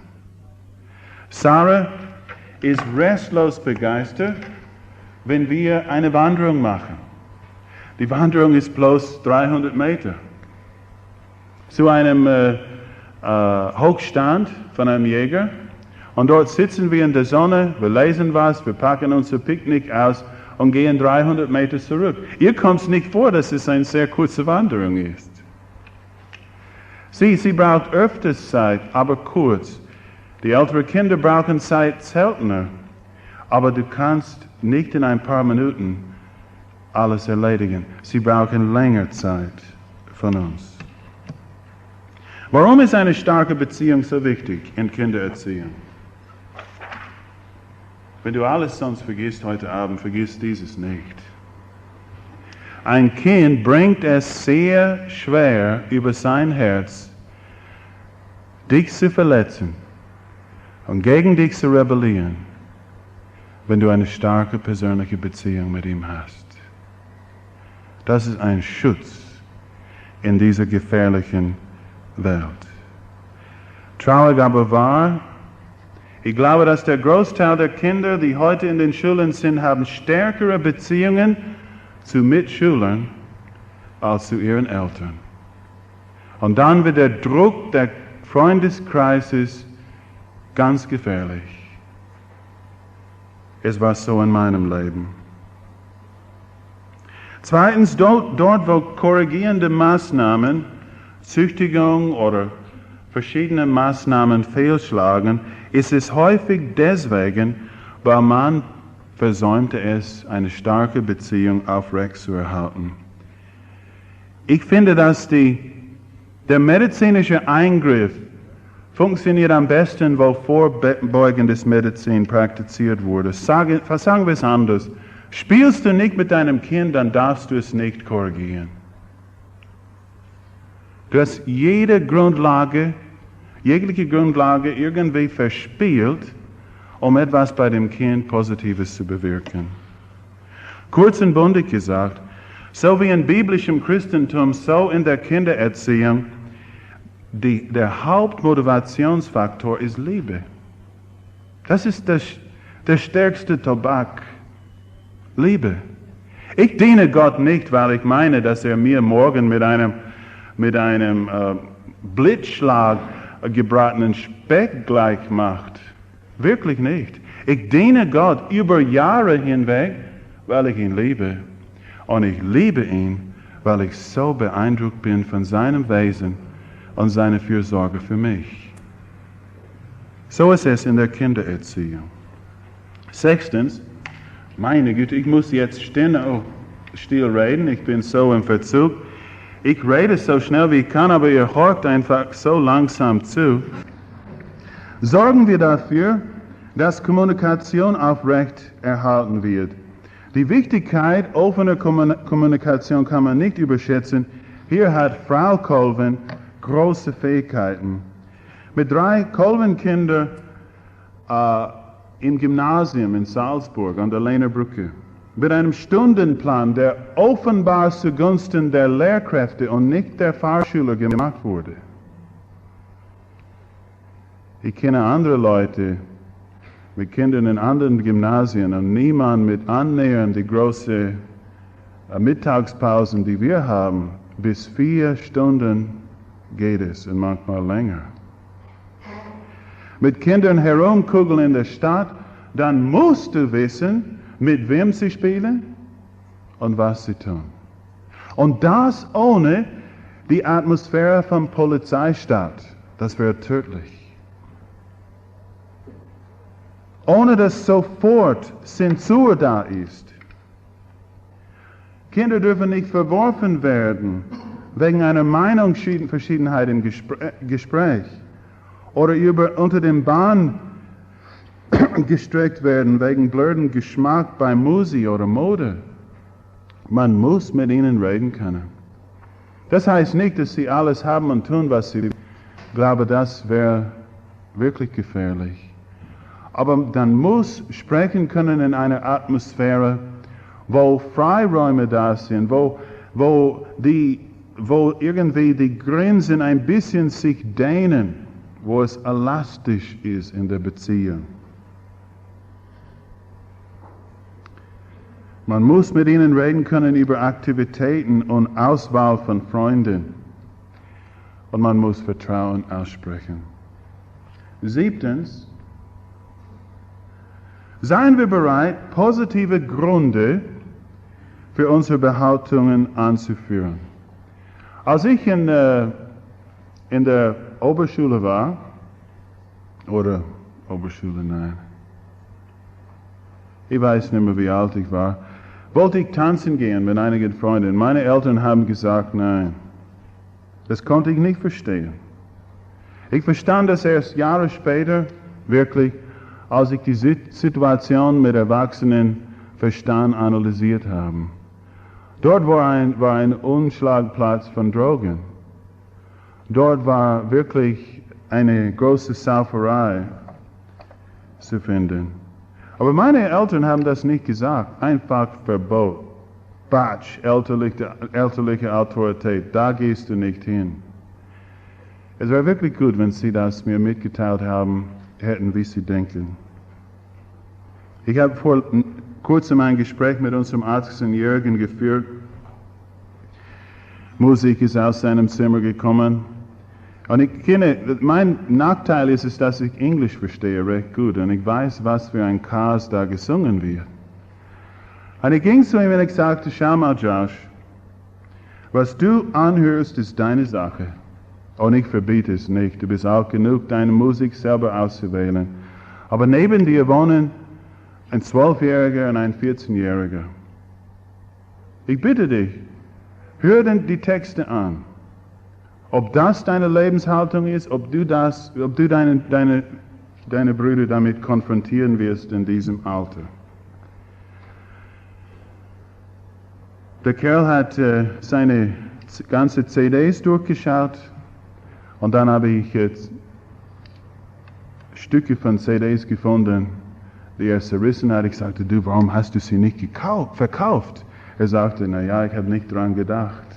Sarah ist restlos begeistert, wenn wir eine Wanderung machen. Die Wanderung ist bloß 300 Meter. Zu einem Hochstand von einem Jäger. Und dort sitzen wir in der Sonne, wir lesen was, wir packen unser Picknick aus und gehen 300 Meter zurück. Ihr kommt es nicht vor, dass es eine sehr kurze Wanderung ist. Sie braucht öfters Zeit, aber kurz. Die älteren Kinder brauchen Zeit seltener, aber du kannst nicht in ein paar Minuten alles erledigen. Sie brauchen länger Zeit von uns. Warum ist eine starke Beziehung so wichtig in Kindererziehung? Wenn du alles sonst vergisst heute Abend, vergiss dieses nicht. Ein Kind bringt es sehr schwer über sein Herz, dich zu verletzen und gegen dich zu rebellieren, wenn du eine starke persönliche Beziehung mit ihm hast. Das ist ein Schutz in dieser gefährlichen Welt. Traurig aber wahr, ich glaube, dass der Großteil der Kinder, die heute in den Schulen sind, haben stärkere Beziehungen zu Mitschülern als zu ihren Eltern. Und dann wird der Druck der Freundeskreises ganz gefährlich. Es war so in meinem Leben. Zweitens, dort wo korrigierende Maßnahmen, Züchtigung oder verschiedene Maßnahmen fehlschlagen, ist es häufig deswegen, weil man versäumte es, eine starke Beziehung aufrechtzuerhalten. Ich finde, dass der medizinische Eingriff funktioniert am besten, wo vorbeugendes Medizin praktiziert wurde. Sagen wir es anders. Spielst du nicht mit deinem Kind, dann darfst du es nicht korrigieren. Du hast jegliche Grundlage irgendwie verspielt, um etwas bei dem Kind Positives zu bewirken. Kurz und bündig gesagt, so wie in biblischem Christentum, so in der Kindererziehung, der Hauptmotivationsfaktor ist Liebe. Das ist der stärkste Tobak. Liebe. Ich diene Gott nicht, weil ich meine, dass er mir morgen mit einem Blitzschlag gebratenen Speck gleich macht. Wirklich nicht. Ich diene Gott über Jahre hinweg, weil ich ihn liebe. Und ich liebe ihn, weil ich so beeindruckt bin von seinem Wesen und seiner Fürsorge für mich. So ist es in der Kindererziehung. Sechstens, meine Güte, ich muss jetzt still reden, ich bin so im Verzug. Ich rede so schnell wie ich kann, aber ihr hört einfach so langsam zu. Sorgen wir dafür, dass Kommunikation aufrecht erhalten wird. Die Wichtigkeit offener Kommunikation kann man nicht überschätzen. Hier hat Frau Colvin große Fähigkeiten. Mit 3 Colvin-Kindern im Gymnasium in Salzburg an der Lehner Brücke. Mit einem Stundenplan, der offenbar zugunsten der Lehrkräfte und nicht der Fahrschüler gemacht wurde. Ich kenne andere Leute mit Kindern in anderen Gymnasien und niemand mit annähernd die großen Mittagspausen, die wir haben. Bis 4 Stunden geht es und manchmal länger. Mit Kindern herumkugeln in der Stadt, dann musst du wissen, mit wem sie spielen und was sie tun. Und das ohne die Atmosphäre von Polizeistaat. Das wäre tödlich. Ohne dass sofort Zensur da ist. Kinder dürfen nicht verworfen werden wegen einer Meinungsverschiedenheit im Gespräch oder unter dem Bahn gestreckt werden wegen blöden Geschmack bei Musik oder Mode. Man muss mit ihnen reden können. Das heißt nicht, dass sie alles haben und tun, was sie. Ich glaube, das wäre wirklich gefährlich. Aber man muss sprechen können in einer Atmosphäre, wo Freiräume da sind, wo wo irgendwie die Grenzen ein bisschen sich dehnen, wo es elastisch ist in der Beziehung. Man muss mit ihnen reden können über Aktivitäten und Auswahl von Freunden. Und man muss Vertrauen aussprechen. 7. Seien wir bereit, positive Gründe für unsere Behauptungen anzuführen. Als ich in der Oberschule war, oder Oberschule, nein, ich weiß nicht mehr, wie alt ich war, wollte ich tanzen gehen mit einigen Freunden. Meine Eltern haben gesagt, nein. Das konnte ich nicht verstehen. Ich verstand das erst Jahre später, wirklich, als ich die Situation mit Erwachsenen Verstand analysiert habe. Dort war ein Umschlagplatz von Drogen. Dort war wirklich eine große Sauferei zu finden. Aber meine Eltern haben das nicht gesagt, einfach Verbot. Batsch, elterliche Autorität, da gehst du nicht hin. Es wäre wirklich gut, wenn Sie das mir mitgeteilt hätten, wie Sie denken. Ich habe vor kurzem ein Gespräch mit unserem 18-Jährigen geführt. Musik ist aus seinem Zimmer gekommen. Und mein Nachteil ist es, dass ich Englisch verstehe recht gut und ich weiß, was für ein Chaos da gesungen wird. Und ich ging zu ihm und ich sagte, schau mal Josh, was du anhörst, ist deine Sache. Und ich verbiete es nicht, du bist auch genug, deine Musik selber auszuwählen. Aber neben dir wohnen ein 12-Jähriger und ein 14-Jähriger. Ich bitte dich, hör denn die Texte an. Ob das deine Lebenshaltung ist, ob du deine Brüder damit konfrontieren wirst in diesem Alter. Der Kerl hat seine ganze CDs durchgeschaut und dann habe ich jetzt Stücke von CDs gefunden, die er zerrissen hat. Ich sagte, du, warum hast du sie nicht verkauft? Er sagte, naja, ich habe nicht dran gedacht.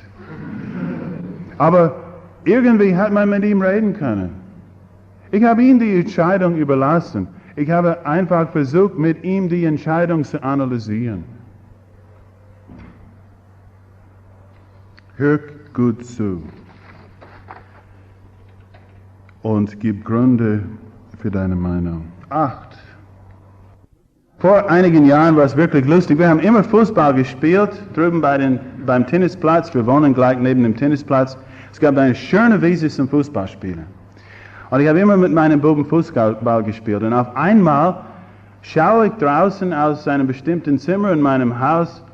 Aber irgendwie hat man mit ihm reden können. Ich habe ihm die Entscheidung überlassen. Ich habe einfach versucht, mit ihm die Entscheidung zu analysieren. Hör gut zu und gib Gründe für deine Meinung. 8. Vor einigen Jahren war es wirklich lustig. Wir haben immer Fußball gespielt, drüben beim Tennisplatz. Wir wohnen gleich neben dem Tennisplatz. Es gab eine schöne Wiese zum Fußballspielen. Und ich habe immer mit meinen Buben Fußball gespielt. Und auf einmal schaue ich draußen aus einem bestimmten Zimmer in meinem Haus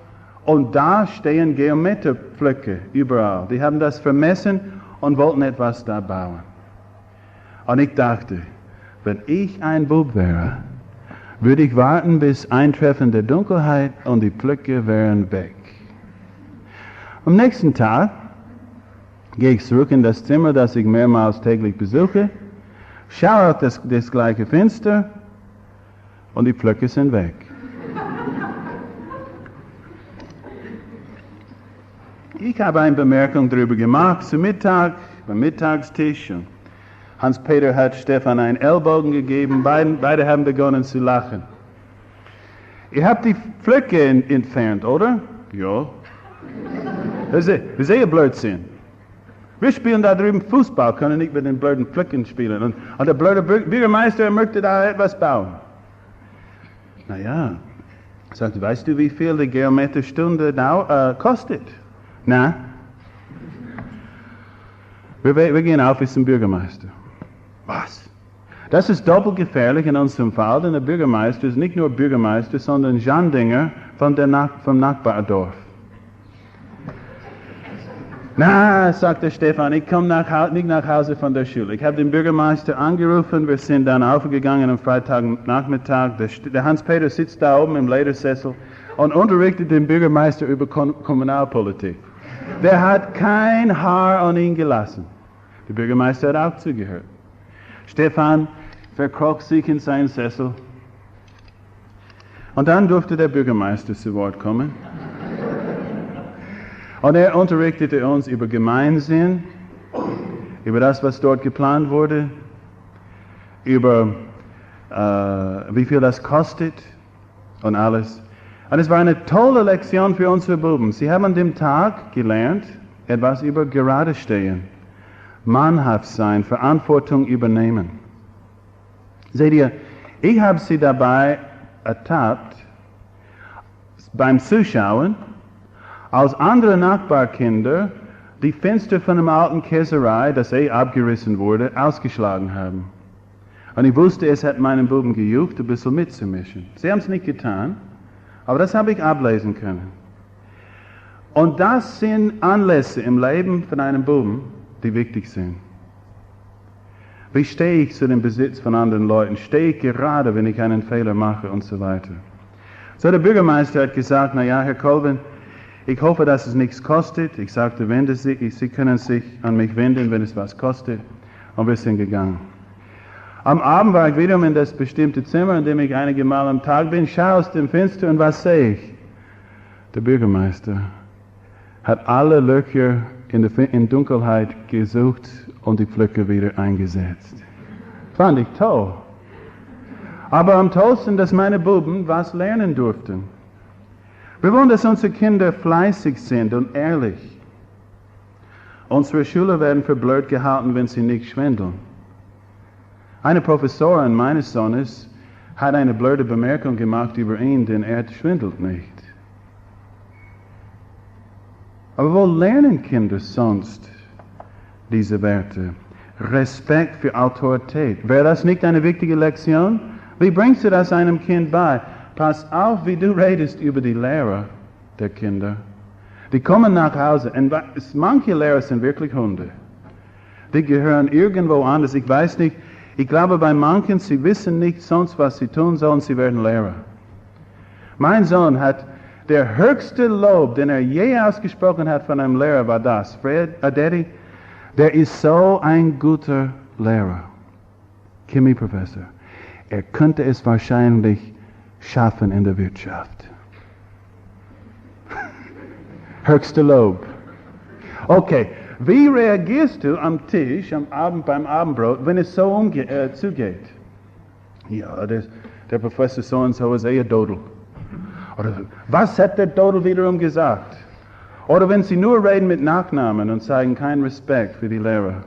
und da stehen Geometerpflöcke überall. Die haben das vermessen und wollten etwas da bauen. Und ich dachte, wenn ich ein Bub wäre, würde ich warten bis Eintreffen der Dunkelheit und die Pflöcke wären weg. Am nächsten Tag gehe ich zurück in das Zimmer, das ich mehrmals täglich besuche, schaue auf das gleiche Fenster und die Pflöcke sind weg. Ich habe eine Bemerkung darüber gemacht zu Mittag, beim Mittagstisch. Und Hans-Peter hat Stefan einen Ellbogen gegeben, beide haben begonnen zu lachen. Ihr habt die Pflöcke entfernt, oder? Ja. Das ist eher Blödsinn. Wir spielen da drüben Fußball, können nicht mit den blöden Pflöcken spielen. Und der blöde Bürgermeister möchte da etwas bauen. Naja, sagte, weißt du, wie viel die Geometerstunde kostet? Na? Wir gehen auf bis zum Bürgermeister. Was? Das ist doppelt gefährlich in unserem Fall, denn der Bürgermeister ist nicht nur Bürgermeister, sondern Jandinger vom Nachbardorf. Na, sagte Stefan, ich komme nicht nach Hause von der Schule. Ich habe den Bürgermeister angerufen, wir sind dann aufgegangen am Freitagnachmittag. Der Hans-Peter sitzt da oben im Ledersessel und unterrichtet den Bürgermeister über Kommunalpolitik. Der hat kein Haar an ihn gelassen. Der Bürgermeister hat auch zugehört. Stefan verkroch sich in seinen Sessel. Und dann durfte der Bürgermeister zu Wort kommen. Und er unterrichtete uns über Gemeinsinn, über das, was dort geplant wurde, über wie viel das kostet und alles. Und es war eine tolle Lektion für unsere Buben. Sie haben an dem Tag gelernt, etwas über gerade stehen, mannhaft sein, Verantwortung übernehmen. Seht ihr, ich habe sie dabei ertappt, beim Zuschauen, als andere Nachbarkinder die Fenster von einer alten Käserei, das abgerissen wurde, ausgeschlagen haben. Und ich wusste, es hat meinen Buben gejuckt, ein bisschen mitzumischen. Sie haben es nicht getan, aber das habe ich ablesen können. Und das sind Anlässe im Leben von einem Buben, die wichtig sind. Wie stehe ich zu dem Besitz von anderen Leuten? Stehe ich gerade, wenn ich einen Fehler mache und so weiter? So, der Bürgermeister hat gesagt, na ja, Herr Colvin, ich hoffe, dass es nichts kostet. Ich sagte, Sie können sich an mich wenden, wenn es was kostet. Und wir sind gegangen. Am Abend war ich wiederum in das bestimmte Zimmer, in dem ich einige Mal am Tag bin, schaue aus dem Fenster und was sehe ich? Der Bürgermeister hat alle Löcher in Dunkelheit gesucht und die Pflöcke wieder eingesetzt. Fand ich toll. Aber am tollsten, dass meine Buben was lernen durften. Wir wollen, dass unsere Kinder fleißig sind und ehrlich. Unsere Schüler werden für blöd gehalten, wenn sie nicht schwindeln. Eine Professorin meines Sohnes hat eine blöde Bemerkung gemacht über ihn, denn er schwindelt nicht. Aber wo lernen Kinder sonst diese Werte? Respekt für Autorität. Wäre das nicht eine wichtige Lektion? Wie bringst du das einem Kind bei? Pass auf, wie du redest über die Lehrer der Kinder. Die kommen nach Hause und manche Lehrer sind wirklich Hunde. Die gehören irgendwo anders. Ich weiß nicht, ich glaube bei manchen, sie wissen nicht sonst, was sie tun sollen, sie werden Lehrer. Mein Sohn hat der höchste Lob, den er je ausgesprochen hat von einem Lehrer, war das. Daddy, der ist so ein guter Lehrer. Chemieprofessor. Er könnte es wahrscheinlich schaffen in der Wirtschaft. Höchste Lob. Okay, wie reagierst du am Tisch, beim Abendbrot, wenn es so zugeht? Ja, der Professor so und so ist eher Dodel. Oder was hat der Dodel wiederum gesagt? Oder wenn sie nur reden mit Nachnamen und zeigen keinen Respekt für die Lehrer.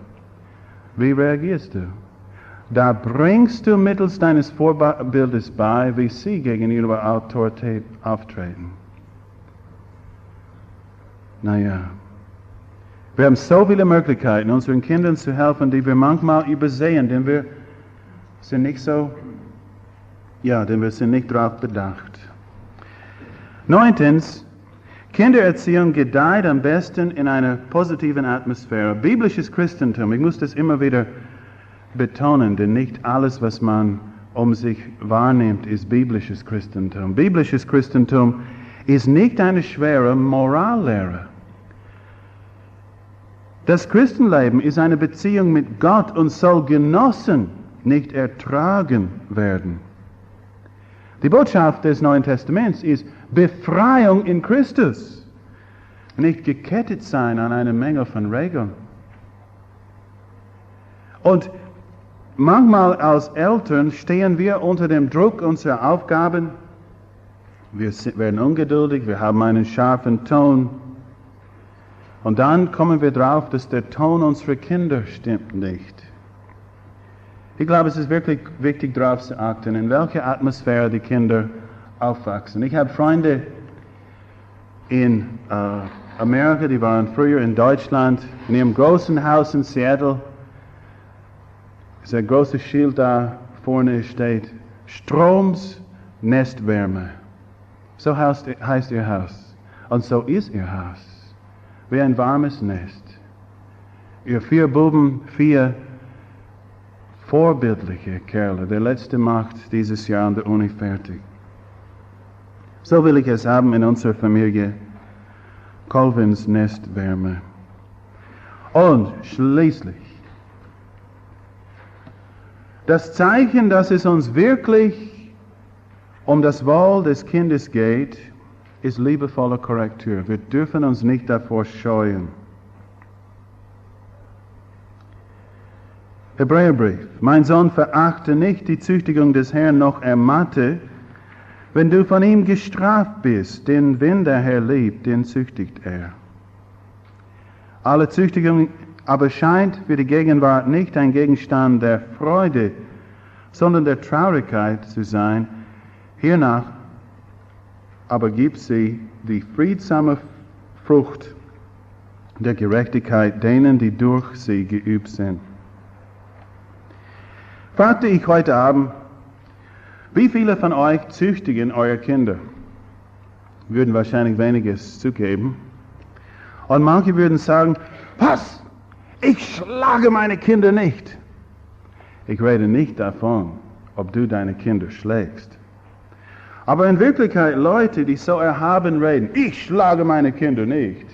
Wie reagierst du? Da bringst du mittels deines Vorbildes bei, wie sie gegenüber Autorität auftreten. Naja, wir haben so viele Möglichkeiten, unseren Kindern zu helfen, die wir manchmal übersehen, denn wir sind nicht darauf bedacht. 9. Kindererziehung gedeiht am besten in einer positiven Atmosphäre. Biblisches Christentum, ich muss das immer wieder betonen, denn nicht alles, was man um sich wahrnimmt, ist biblisches Christentum. Biblisches Christentum ist nicht eine schwere Morallehre. Das Christenleben ist eine Beziehung mit Gott und soll genossen, nicht ertragen werden. Die Botschaft des Neuen Testaments ist Befreiung in Christus, nicht gekettet sein an eine Menge von Regeln. Und manchmal als Eltern stehen wir unter dem Druck unserer Aufgaben. Wir werden ungeduldig, wir haben einen scharfen Ton. Und dann kommen wir drauf, dass der Ton unserer Kinder stimmt nicht. Ich glaube, es ist wirklich wichtig, darauf zu achten, in welcher Atmosphäre die Kinder aufwachsen. Ich habe Freunde in Amerika, die waren früher in Deutschland, in ihrem großen Haus in Seattle. Ist ein großes Schild da vorne steht, Stroms Nestwärme. So heißt ihr Haus. Und so ist ihr Haus. Wie ein warmes Nest. Ihr 4 Buben, 4 vorbildliche Kerle. Der letzte macht dieses Jahr an der Uni fertig. So will ich es haben in unserer Familie. Colvins Nestwärme. Und schließlich das Zeichen, dass es uns wirklich um das Wohl des Kindes geht, ist liebevolle Korrektur. Wir dürfen uns nicht davor scheuen. Hebräerbrief. Mein Sohn, verachte nicht die Züchtigung des Herrn, noch ermatte, wenn du von ihm gestraft bist, denn wenn der Herr liebt, den züchtigt er. Alle Züchtigung aber scheint für die Gegenwart nicht ein Gegenstand der Freude, sondern der Traurigkeit zu sein. Hiernach aber gibt sie die friedsame Frucht der Gerechtigkeit denen, die durch sie geübt sind. Fragte ich heute Abend, wie viele von euch züchtigen eure Kinder? Würden wahrscheinlich weniges zugeben. Und manche würden sagen, was? Ich schlage meine Kinder nicht. Ich rede nicht davon, ob du deine Kinder schlägst. Aber in Wirklichkeit Leute, die so erhaben reden, ich schlage meine Kinder nicht.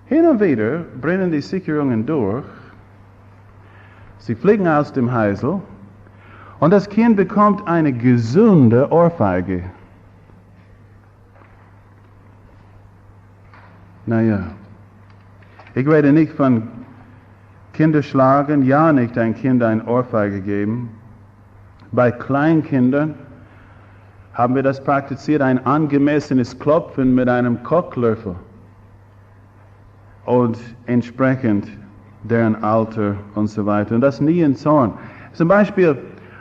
Hin und wieder brennen die Sicherungen durch. Sie fliegen aus dem Heisel und das Kind bekommt eine gesunde Ohrfeige. Naja, ich rede nicht von Kinderschlagen, ja nicht ein Kind eine Ohrfeige geben. Bei Kleinkindern haben wir das praktiziert, ein angemessenes Klopfen mit einem Kochlöffel und entsprechend deren Alter und so weiter. Und das nie in Zorn. Zum Beispiel,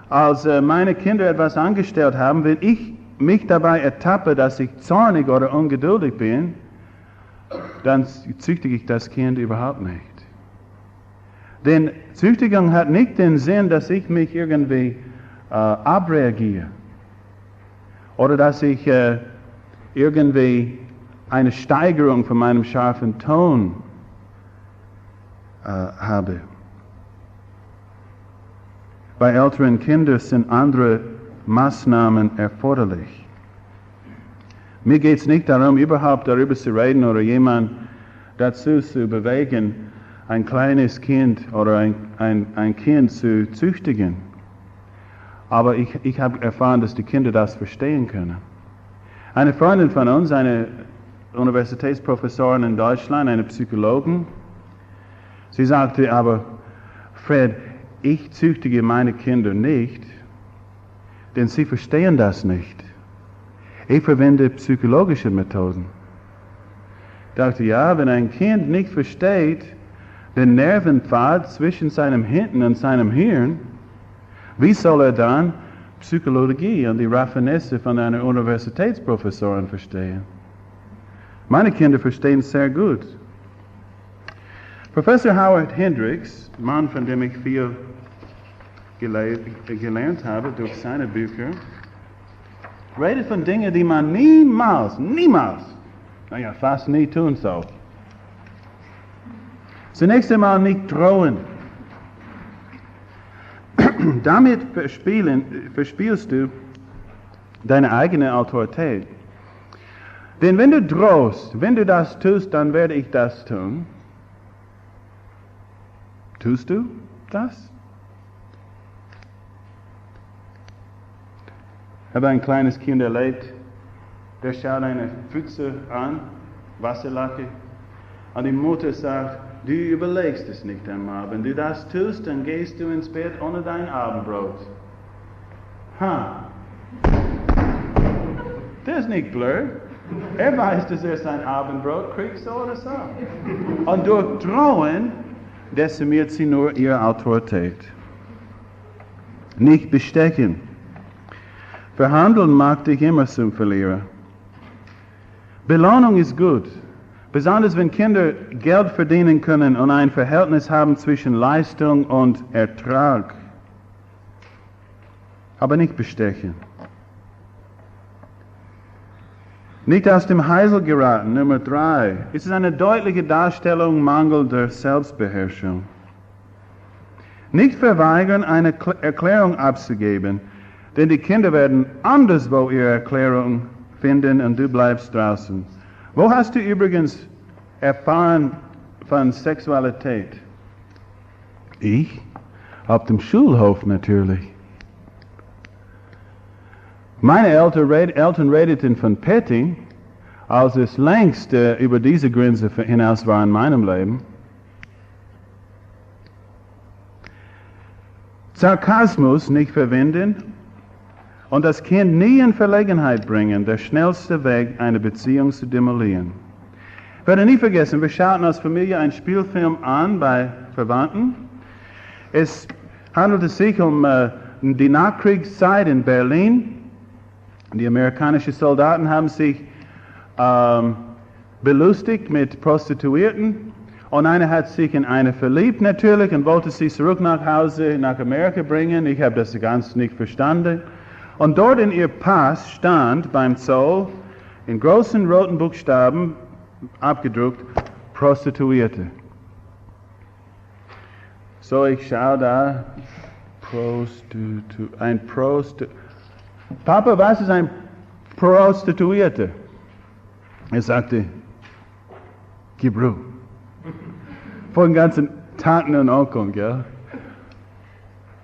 als meine Kinder etwas angestellt haben, wenn ich mich dabei ertappe, dass ich zornig oder ungeduldig bin, dann züchtige ich das Kind überhaupt nicht. Denn Züchtigung hat nicht den Sinn, dass ich mich irgendwie abreagiere oder dass ich irgendwie eine Steigerung von meinem scharfen Ton habe. Bei älteren Kindern sind andere Maßnahmen erforderlich. Mir geht es nicht darum, überhaupt darüber zu reden oder jemand dazu zu bewegen, ein kleines Kind oder ein Kind zu züchtigen. Aber ich habe erfahren, dass die Kinder das verstehen können. Eine Freundin von uns, eine Universitätsprofessorin in Deutschland, eine Psychologin, sie sagte aber, Fred, ich züchtige meine Kinder nicht, denn sie verstehen das nicht. Ich verwende psychologische Methoden. Ich dachte, ja, wenn ein Kind nicht versteht den Nervenpfad zwischen seinem Hinten und seinem Hirn, wie soll er dann Psychologie und die Raffinesse von einer Universitätsprofessorin verstehen? Meine Kinder verstehen es sehr gut. Professor Howard Hendricks, Mann, von dem ich viel gelernt habe durch seine Bücher, redet von Dingen, die man niemals, naja, fast nie tun soll. Zunächst einmal nicht drohen. Damit verspielst du deine eigene Autorität. Denn wenn du drohst, wenn du das tust, dann werde ich das tun. Tust du das? Ich habe ein kleines Kind erlebt, der schaut eine Pfütze an, Wasserlache, und die Mutter sagt, du überlegst es nicht einmal. Wenn du das tust, dann gehst du ins Bett ohne dein Abendbrot. Der ist nicht blöd. Er weiß, dass er sein Abendbrot kriegt, so oder so. Und durch Drohen dezimiert sie nur ihre Autorität. Nicht bestechen. Verhandeln macht dich immer zum Verlierer. Belohnung ist gut. Besonders wenn Kinder Geld verdienen können und ein Verhältnis haben zwischen Leistung und Ertrag. Aber nicht bestechen. Nicht aus dem Heisel geraten, Nummer 3. Es ist eine deutliche Darstellung mangelnder Selbstbeherrschung. Nicht verweigern, eine Erklärung abzugeben, denn die Kinder werden anderswo ihre Erklärung finden und du bleibst draußen. Wo hast du übrigens erfahren von Sexualität? Ich? Auf dem Schulhof natürlich. Meine Eltern redeten von Petting, als es längst über diese Grenze hinaus war in meinem Leben. Sarkasmus nicht verwenden und das Kind nie in Verlegenheit bringen, der schnellste Weg, eine Beziehung zu demolieren. Ich werde nie vergessen, wir schauten als Familie einen Spielfilm an bei Verwandten. Es handelte sich um die Nachkriegszeit in Berlin. Die amerikanischen Soldaten haben sich belustigt mit Prostituierten und einer hat sich in eine verliebt natürlich und wollte sie zurück nach Hause, nach Amerika bringen. Ich habe das ganz nicht verstanden. Und dort in ihr Pass stand beim Zoll in großen roten Buchstaben abgedruckt Prostituierte. So ich schaue da, Papa, was ist ein Prostituierte? Er sagte, gib Ruhe. Vor den ganzen Tanten und Onkeln, gell?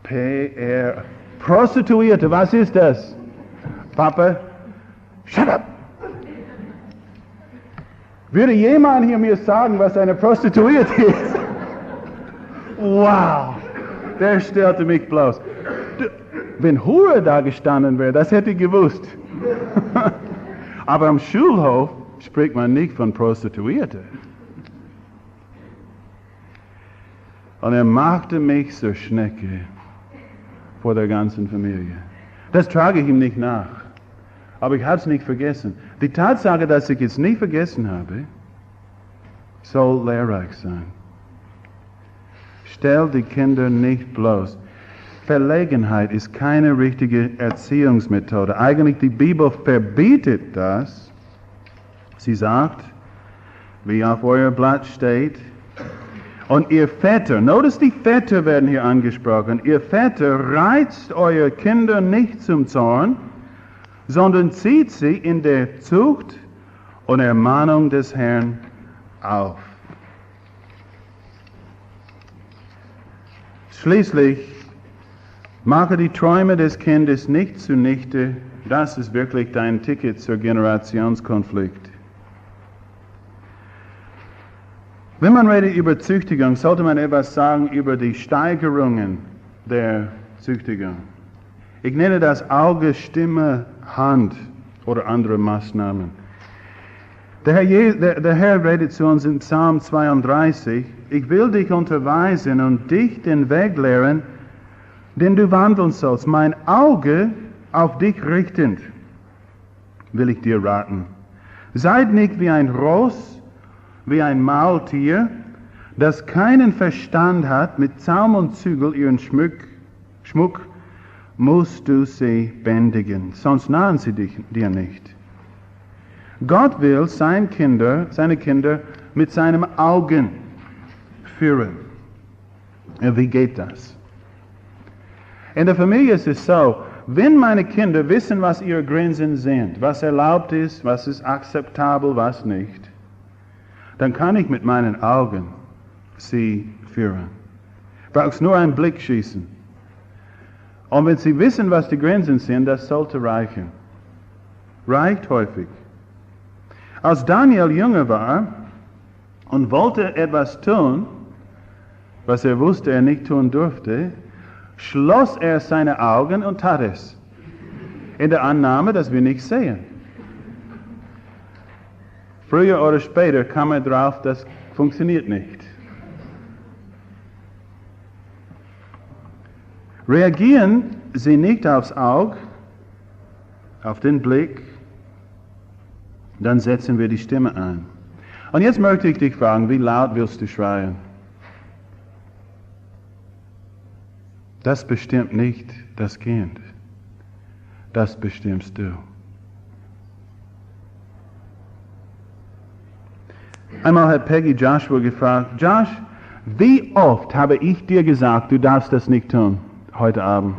PR. Prostituierte, was ist das? Papa, shut up! Würde jemand hier mir sagen, was eine Prostituierte ist? Wow! Der stellte mich bloß. Wenn Hure da gestanden wäre, das hätte ich gewusst. Aber am Schulhof spricht man nicht von Prostituierte. Und er machte mich zur Schnecke vor der ganzen Familie. Das trage ich ihm nicht nach. Aber ich habe es nicht vergessen. Die Tatsache, dass ich es nie vergessen habe, soll lehrreich sein. Stell die Kinder nicht bloß. Verlegenheit ist keine richtige Erziehungsmethode. Eigentlich die Bibel verbietet das. Sie sagt, wie auf euer Blatt steht, und ihr Väter, notice die Väter werden hier angesprochen, ihr Väter reizt eure Kinder nicht zum Zorn, sondern zieht sie in der Zucht und Ermahnung des Herrn auf. Schließlich, mache die Träume des Kindes nicht zunichte, das ist wirklich dein Ticket zur Generationskonflikt. Wenn man redet über Züchtigung, sollte man etwas sagen über die Steigerungen der Züchtigung. Ich nenne das Auge, Stimme, Hand oder andere Maßnahmen. Der Herr redet zu uns in Psalm 32, ich will dich unterweisen und dich den Weg lehren, den du wandeln sollst. Mein Auge auf dich richtend, will ich dir raten. Seid nicht wie ein Ross, wie ein Maultier, das keinen Verstand hat, mit Zaum und Zügel ihren Schmuck musst du sie bändigen, sonst nahen sie dir nicht. Gott will seine Kinder mit seinem Augen führen. Wie geht das? In der Familie ist es so, wenn meine Kinder wissen, was ihre Grenzen sind, was erlaubt ist, was ist akzeptabel, was nicht, dann kann ich mit meinen Augen sie führen. Brauchst nur einen Blick schießen. Und wenn sie wissen, was die Grenzen sind, das sollte reichen. Reicht häufig. Als Daniel jünger war und wollte etwas tun, was er wusste, er nicht tun durfte, schloss er seine Augen und tat es. In der Annahme, dass wir nichts sehen. Früher oder später kam er drauf, das funktioniert nicht. Reagieren Sie nicht aufs Auge, auf den Blick, dann setzen wir die Stimme ein. Und jetzt möchte ich dich fragen, wie laut willst du schreien? Das bestimmt nicht das Kind. Das bestimmst du. Einmal hat Peggy Joshua gefragt, Josh, wie oft habe ich dir gesagt, du darfst das nicht tun, heute Abend?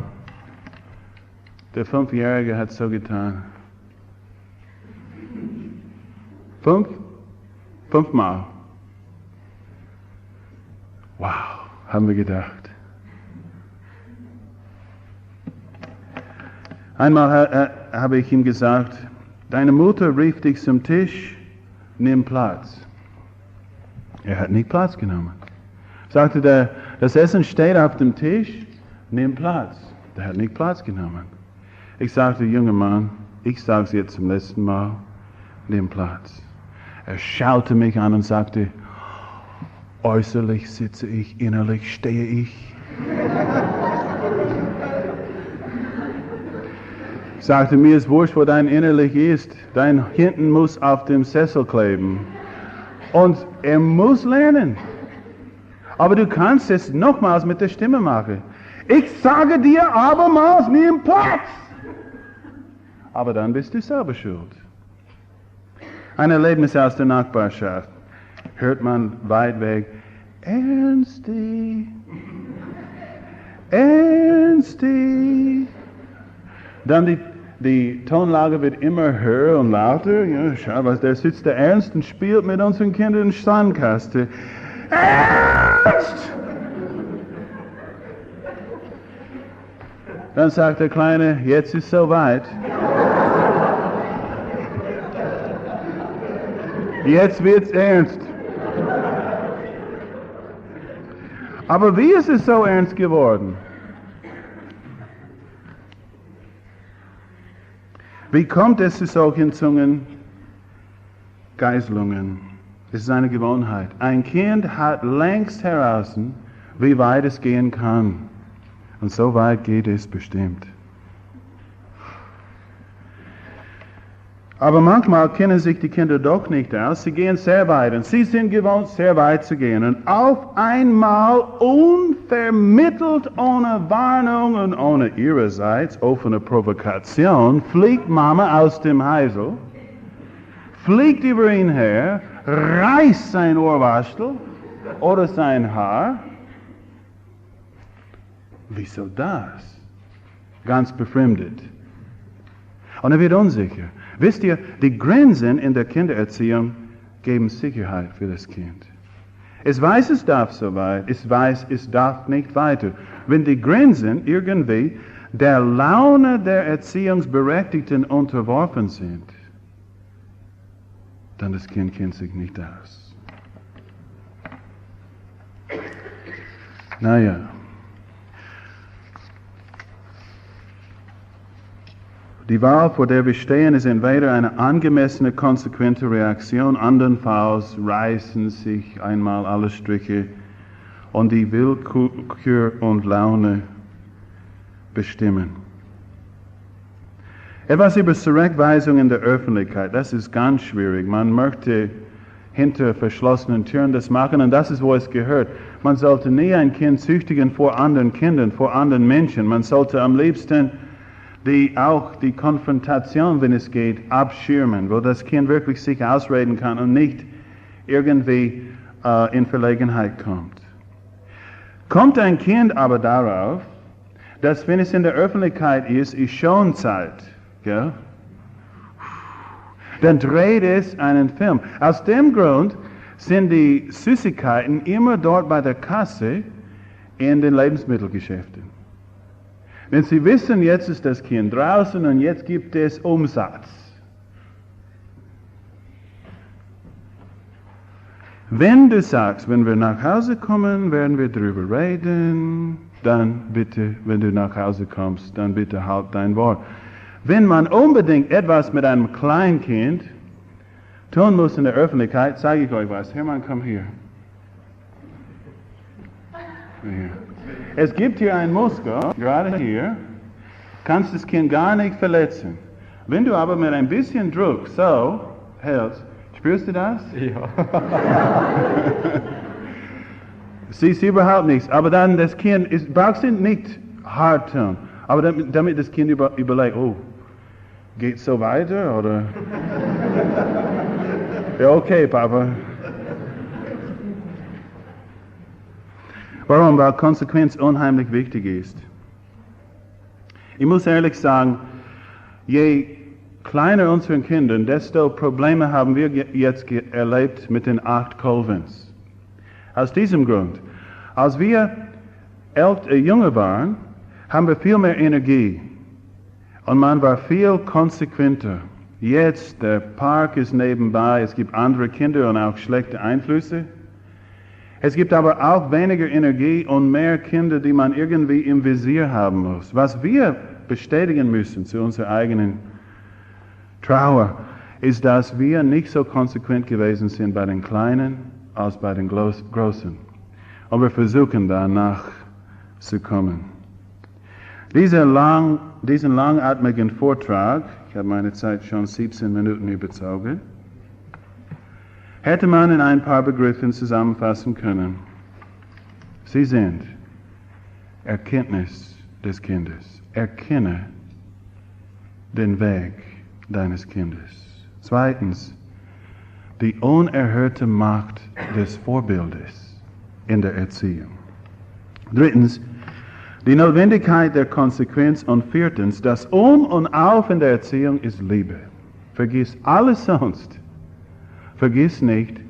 Der 5-Jährige hat so getan. 5-mal. Wow, haben wir gedacht. Einmal habe ich ihm gesagt, deine Mutter rief dich zum Tisch, nimm Platz. Er hat nicht Platz genommen. Sagte, das Essen steht auf dem Tisch, nimm Platz. Der hat nicht Platz genommen. Ich sagte, junger Mann, ich sage es jetzt zum letzten Mal, nimm Platz. Er schaute mich an und sagte, äußerlich sitze ich, innerlich stehe ich. Ich sagte, mir ist wurscht, wo dein innerlich ist. Dein hinten muss auf dem Sessel kleben. Und er muss lernen. Aber du kannst es nochmals mit der Stimme machen. Ich sage dir abermals, nimm Platz. Aber dann bist du selber schuld. Ein Erlebnis aus der Nachbarschaft. Hört man weit weg, Ernsti, Ernsti. Dann die Tonlage wird immer höher und lauter. Ja, schau, was, da sitzt der Ernst und spielt mit unseren Kindern Sandkasten. Ernst! Dann sagt der Kleine, jetzt ist soweit. Jetzt wird's ernst. Aber wie ist es so ernst geworden? Wie kommt es zu solchen Zungengeißelungen? Es ist eine Gewohnheit. Ein Kind hat längst heraus, wie weit es gehen kann. Und so weit geht es bestimmt. Aber manchmal kennen sich die Kinder doch nicht aus. Sie gehen sehr weit und sie sind gewohnt, sehr weit zu gehen. Und auf einmal, unvermittelt, ohne Warnung und ohne ihrerseits offene Provokation, fliegt Mama aus dem Heisel, fliegt über ihn her, reißt sein Ohrwaschel oder sein Haar. Wieso das? Ganz befremdet. Und er wird unsicher. Wisst ihr, die Grenzen in der Kindererziehung geben Sicherheit für das Kind. Es weiß, es darf so weit, es weiß, es darf nicht weiter. Wenn die Grenzen irgendwie der Laune der Erziehungsberechtigten unterworfen sind, dann das Kind kennt sich nicht aus. Naja. Die Wahl, vor der wir stehen, ist entweder eine angemessene, konsequente Reaktion, andernfalls reißen sich einmal alle Stricke und die Willkür und Laune bestimmen. Etwas über Zurückweisung in der Öffentlichkeit, das ist ganz schwierig. Man möchte hinter verschlossenen Türen das machen und das ist, wo es gehört. Man sollte nie ein Kind züchtigen vor anderen Kindern, vor anderen Menschen. Man sollte am liebsten auch die Konfrontation, wenn es geht, abschirmen, wo das Kind wirklich sich ausreden kann und nicht irgendwie in Verlegenheit kommt. Kommt ein Kind aber darauf, dass wenn es in der Öffentlichkeit ist schon Zeit, gell? Dann dreht es einen Film. Aus dem Grund sind die Süßigkeiten immer dort bei der Kasse in den Lebensmittelgeschäften. Wenn Sie wissen, jetzt ist das Kind draußen und jetzt gibt es Umsatz. Wenn du sagst, wenn wir nach Hause kommen, werden wir drüber reden, dann bitte, wenn du nach Hause kommst, dann bitte halt dein Wort. Wenn man unbedingt etwas mit einem Kleinkind tun muss in der Öffentlichkeit, sage ich euch was. Hermann, komm hier. Hier. Es gibt hier einen Muskel, gerade hier, kannst das Kind gar nicht verletzen. Wenn du aber mit ein bisschen Druck so hältst, spürst du das? Ja. Siehst überhaupt nichts, aber dann das Kind, brauchst du nicht hart tun, aber damit das Kind überlegt, oh, geht so weiter oder? Ja, okay, Papa. Warum? Weil Konsequenz unheimlich wichtig ist. Ich muss ehrlich sagen, je kleiner unseren Kindern, desto Probleme haben wir jetzt erlebt mit den 8 Colvins. Aus diesem Grund, als wir jünger waren, haben wir viel mehr Energie. Und man war viel konsequenter. Jetzt, der Park ist nebenbei, es gibt andere Kinder und auch schlechte Einflüsse. Es gibt aber auch weniger Energie und mehr Kinder, die man irgendwie im Visier haben muss. Was wir bestätigen müssen zu unserer eigenen Trauer, ist, dass wir nicht so konsequent gewesen sind bei den Kleinen als bei den Großen. Und wir versuchen danach zu kommen. Diesen langatmigen Vortrag, ich habe meine Zeit schon 17 Minuten überzogen, hätte man in ein paar Begriffen zusammenfassen können. Sie sind Erkenntnis des Kindes. Erkenne den Weg deines Kindes. Zweitens, die unerhörte Macht des Vorbildes in der Erziehung. Drittens, die Notwendigkeit der Konsequenz. Und viertens, das und Auf in der Erziehung ist Liebe. Vergiss alles sonst. Vergiss nicht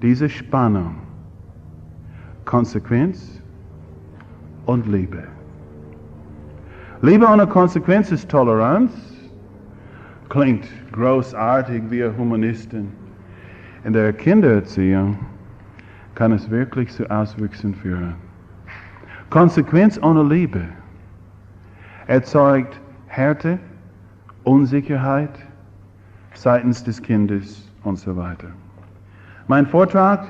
diese Spannung. Konsequenz und Liebe. Liebe ohne Konsequenz ist Toleranz. Klingt großartig, wir Humanisten. In der Kindererziehung kann es wirklich zu Auswüchsen führen. Konsequenz ohne Liebe erzeugt Härte, Unsicherheit seitens des Kindes und so weiter. Mein Vortrag,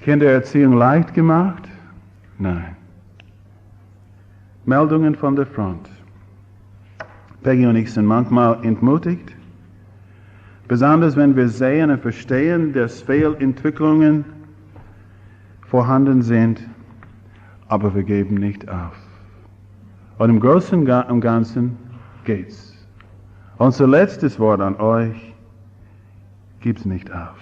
Kindererziehung leicht gemacht? Nein. Meldungen von der Front. Peggy und ich sind manchmal entmutigt, besonders wenn wir sehen und verstehen, dass Fehlentwicklungen vorhanden sind, aber wir geben nicht auf. Und im Großen und Ganzen geht's. Unser letztes Wort an euch, gibt's nicht auf.